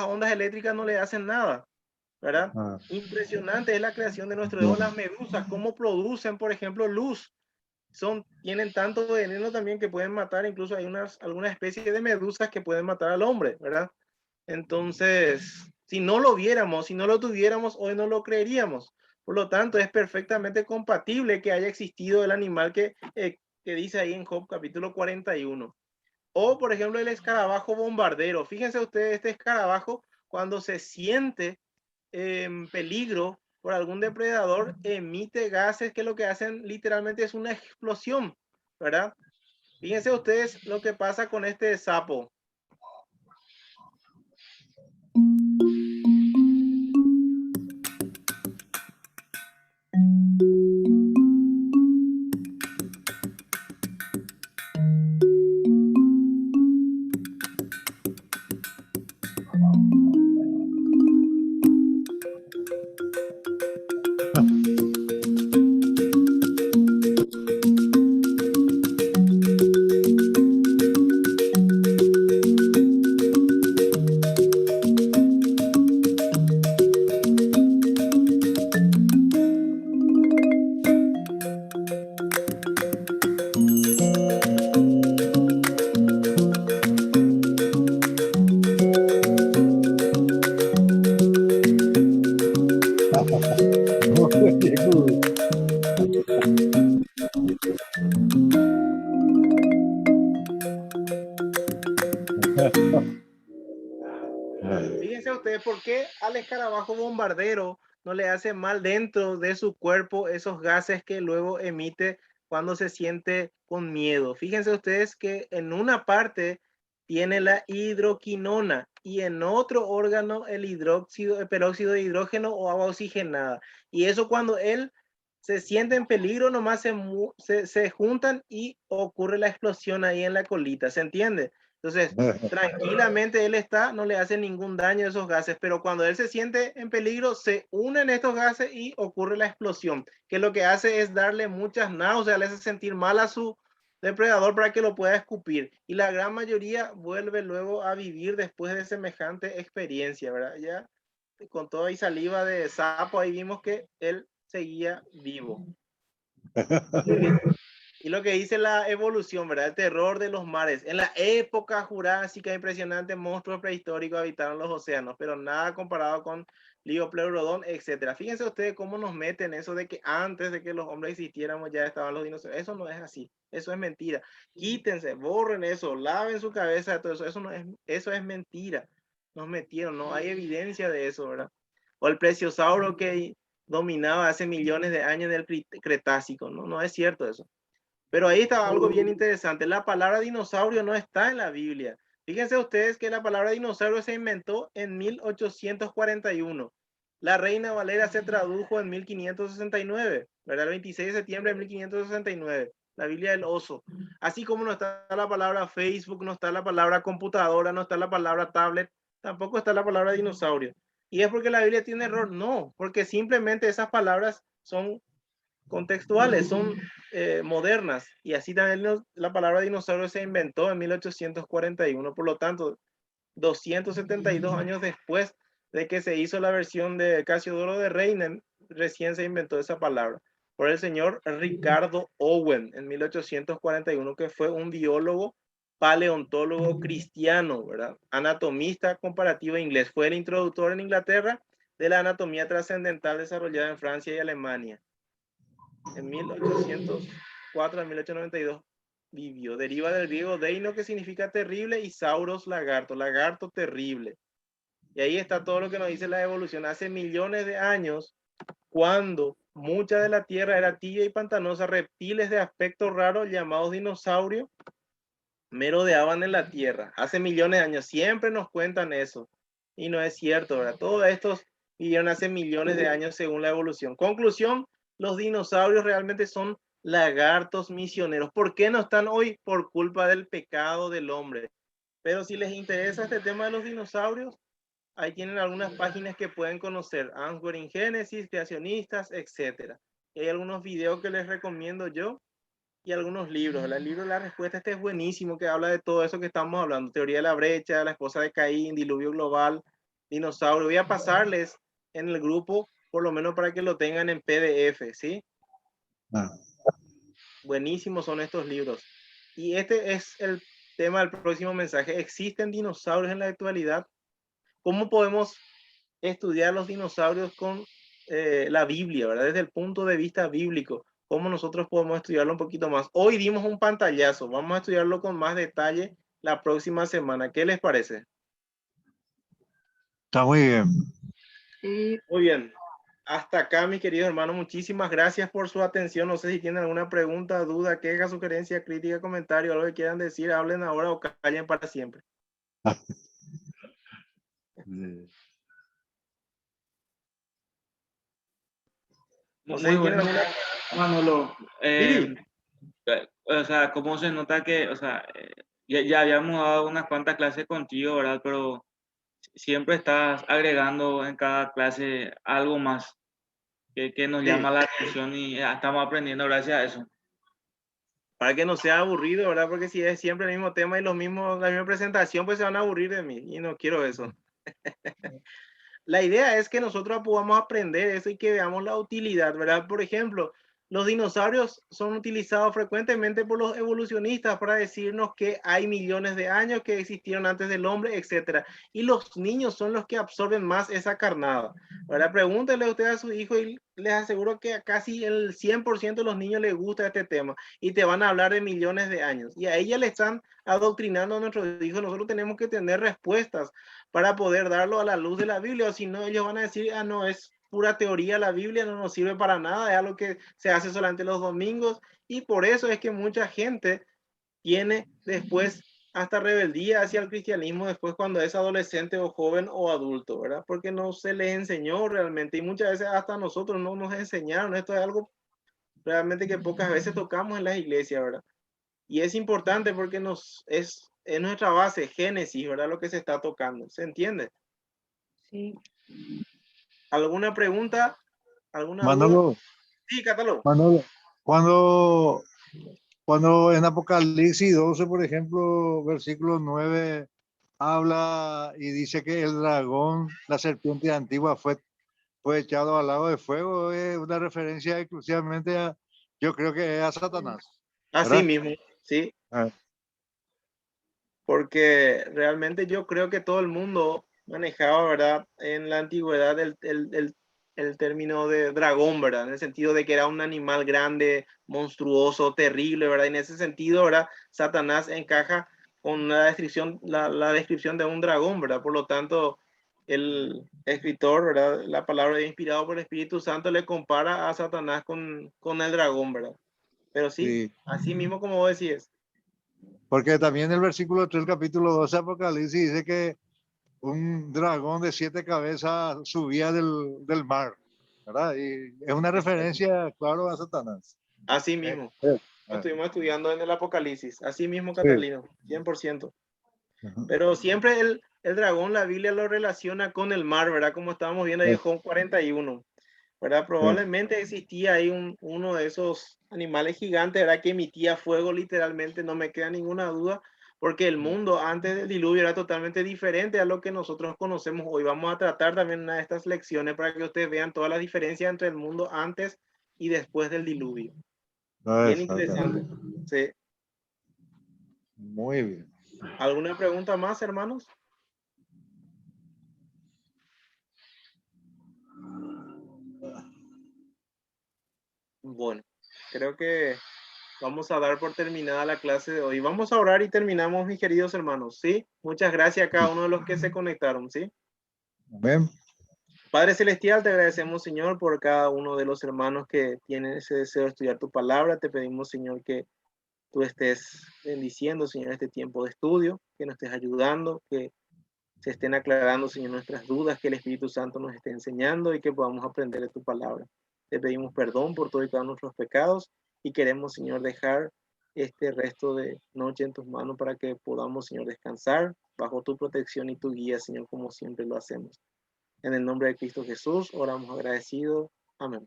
ondas eléctricas no le hacen nada? ¿Verdad? Impresionante es la creación de nuestro Dios. Las medusas, cómo producen, por ejemplo, luz. Tienen tanto veneno también que pueden matar, incluso hay algunas especies de medusas que pueden matar al hombre, ¿verdad? Entonces, si no lo viéramos, si no lo tuviéramos, hoy no lo creeríamos. Por lo tanto, es perfectamente compatible que haya existido el animal que dice ahí en Job capítulo 41. O, por ejemplo, el escarabajo bombardero. Fíjense ustedes, este escarabajo, cuando se siente en peligro por algún depredador, emite gases que lo que hacen literalmente es una explosión, ¿verdad? Fíjense ustedes lo que pasa con este sapo. escarabajo bombardero no le hace mal dentro de su cuerpo esos gases que luego emite cuando se siente con miedo. Fíjense ustedes que en una parte tiene la hidroquinona y en otro órgano el peróxido de hidrógeno o agua oxigenada. Y eso cuando él se siente en peligro, nomás se juntan y ocurre la explosión ahí en la colita, ¿se entiende? Entonces, tranquilamente él está, no le hace ningún daño a esos gases, pero cuando él se siente en peligro, se unen estos gases y ocurre la explosión, que lo que hace es darle muchas náuseas, le hace sentir mal a su depredador para que lo pueda escupir. Y la gran mayoría vuelve luego a vivir después de semejante experiencia, ¿verdad? Ya con toda y saliva de sapo, ahí vimos que él seguía vivo. Y lo que dice la evolución, ¿verdad? El terror de los mares. En la época jurásica, impresionantes monstruos prehistóricos habitaron los océanos, pero nada comparado con Liopleurodon, etc. Fíjense ustedes cómo nos meten eso de que antes de que los hombres existiéramos ya estaban los dinosaurios. Eso no es así. Eso es mentira. Quítense, borren eso, laven su cabeza de todo eso. Eso es mentira. Nos metieron, no hay evidencia de eso, ¿verdad? O el plesiosauro que dominaba hace millones de años en el Cretácico. No, no es cierto eso. Pero ahí está algo bien interesante. La palabra dinosaurio no está en la Biblia. Fíjense ustedes que la palabra dinosaurio se inventó en 1841. La Reina Valera se tradujo en 1569, ¿verdad? El 26 de septiembre de 1569. La Biblia del oso. Así como no está la palabra Facebook, no está la palabra computadora, no está la palabra tablet, tampoco está la palabra dinosaurio. ¿Y es porque la Biblia tiene error? No, porque simplemente esas palabras son contextuales, son modernas, y así también la palabra dinosaurio se inventó en 1841, por lo tanto 272 años después de que se hizo la versión de Casiodoro de Reina, recién se inventó esa palabra por el señor Ricardo Owen en 1841, que fue un biólogo paleontólogo cristiano, ¿verdad? Anatomista comparativo inglés, fue el introductor en Inglaterra de la anatomía trascendental desarrollada en Francia y Alemania. En 1804 a 1892 vivió. Deriva del griego deino, que significa terrible, y sauros, lagarto, lagarto terrible. Y ahí está todo lo que nos dice la evolución. Hace millones de años, cuando mucha de la tierra era tibia y pantanosa, reptiles de aspecto raro llamados dinosaurios merodeaban en la tierra. Hace millones de años, siempre nos cuentan eso. Y no es cierto, ¿verdad? Todos estos vivieron hace millones de años según la evolución. Conclusión, los dinosaurios realmente son lagartos misioneros. ¿Por qué no están hoy? Por culpa del pecado del hombre. Pero si les interesa este tema de los dinosaurios, ahí tienen algunas páginas que pueden conocer. Answering Genesis, creacionistas, etc. Y hay algunos videos que les recomiendo yo y algunos libros. El libro La Respuesta, este es buenísimo, que habla de todo eso que estamos hablando. Teoría de la brecha, la esposa de Caín, diluvio global, dinosaurio. Voy a pasarles en el grupo, por lo menos para que lo tengan en PDF, ¿sí? Buenísimos son estos libros. Y este es el tema del próximo mensaje. ¿Existen dinosaurios en la actualidad? ¿Cómo podemos estudiar los dinosaurios con la Biblia, ¿verdad? Desde el punto de vista bíblico. ¿Cómo nosotros podemos estudiarlo un poquito más? Hoy dimos un pantallazo. Vamos a estudiarlo con más detalle la próxima semana. ¿Qué les parece? Está muy bien. Sí, Muy bien. Hasta acá, mis queridos hermanos. Muchísimas gracias por su atención. No sé si tienen alguna pregunta, duda, queja, sugerencia, crítica, comentario, algo que quieran decir. Hablen ahora o callen para siempre. No sé Muy si tienen bueno, alguna... Manolo. Sí. O sea, cómo se nota que, o sea, ya habíamos dado unas cuantas clases contigo, ¿verdad? Pero siempre estás agregando en cada clase algo más que nos Sí. llama la atención y estamos aprendiendo gracias a eso. Para que no sea aburrido, ¿verdad? Porque si es siempre el mismo tema y la misma presentación, pues se van a aburrir de mí y no quiero eso. La idea es que nosotros podamos aprender eso y que veamos la utilidad, ¿verdad? Por ejemplo, los dinosaurios son utilizados frecuentemente por los evolucionistas para decirnos que hay millones de años que existieron antes del hombre, etc. Y los niños son los que absorben más esa carnada. Ahora pregúntenle usted a su hijo y les aseguro que a casi el 100% de los niños les gusta este tema y te van a hablar de millones de años. Y a ella le están adoctrinando a nuestros hijos. Nosotros tenemos que tener respuestas para poder darlo a la luz de la Biblia, o si no, ellos van a decir, ah, no, es pura teoría, la Biblia no nos sirve para nada, es algo que se hace solamente los domingos, y por eso es que mucha gente tiene después hasta rebeldía hacia el cristianismo después cuando es adolescente o joven o adulto, ¿verdad? Porque no se les enseñó realmente, y muchas veces hasta nosotros no nos enseñaron. Esto es algo realmente que pocas veces tocamos en las iglesias, ¿verdad? Y es importante porque es nuestra base, Génesis, ¿verdad? Lo que se está tocando, ¿se entiende? Sí. ¿Alguna pregunta? ¿Alguna duda? Manolo, Sí, Catalo. Manolo, cuando en Apocalipsis 12, por ejemplo, versículo 9, habla y dice que el dragón, la serpiente antigua, fue echado al lago de fuego, es una referencia exclusivamente a, yo creo que es a Satanás. Así ¿verdad? mismo, sí. Ah, Porque realmente yo creo que todo el mundo manejaba, ¿verdad? En la antigüedad el término de dragón, ¿verdad? En el sentido de que era un animal grande, monstruoso, terrible, ¿verdad? Y en ese sentido, ¿verdad? Satanás encaja con la descripción de un dragón, ¿verdad? Por lo tanto, el escritor, ¿verdad? La palabra inspirado por el Espíritu Santo le compara a Satanás con el dragón, ¿verdad? Pero sí, sí, así mismo como vos decís. porque también el versículo 3, capítulo 12 de Apocalipsis dice que un dragón de 7 cabezas subía del mar, ¿verdad? Y es una referencia, claro, a Satanás. Así mismo. Estuvimos estudiando en el Apocalipsis. Así mismo, Sí. Catalino, 100%. Ujú. Pero siempre el dragón, la Biblia lo relaciona con el mar, ¿verdad? Como estábamos viendo ahí en Job 41, ¿verdad? Probablemente existía ahí uno de esos animales gigantes, ¿verdad? Que emitía fuego literalmente, no me queda ninguna duda, porque el mundo antes del diluvio era totalmente diferente a lo que nosotros conocemos hoy. Vamos a tratar también una de estas lecciones para que ustedes vean toda la diferencia entre el mundo antes y después del diluvio. Bien interesante. Sí. Muy bien. ¿Alguna pregunta más, hermanos? Bueno, creo que vamos a dar por terminada la clase de hoy. Vamos a orar y terminamos, mis queridos hermanos, ¿sí? Muchas gracias a cada uno de los que se conectaron, ¿sí? Amén. Padre Celestial, te agradecemos, Señor, por cada uno de los hermanos que tienen ese deseo de estudiar tu palabra. Te pedimos, Señor, que tú estés bendiciendo, Señor, este tiempo de estudio, que nos estés ayudando, que se estén aclarando, Señor, nuestras dudas, que el Espíritu Santo nos esté enseñando y que podamos aprender de tu palabra. Te pedimos perdón por todo y cada uno de nuestros pecados y queremos, Señor, dejar este resto de noche en tus manos para que podamos, Señor, descansar bajo tu protección y tu guía, Señor, como siempre lo hacemos. En el nombre de Cristo Jesús, oramos agradecidos. Amén.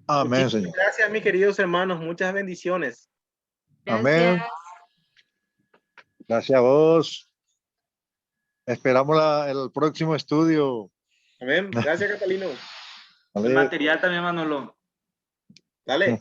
Amén, Muchísimas Señor. gracias, mis queridos hermanos. Muchas bendiciones. Amén. Gracias. Gracias a vos. Esperamos el próximo estudio. Amén. Gracias, Catalino. El Vale. material también, Manolo. Dale.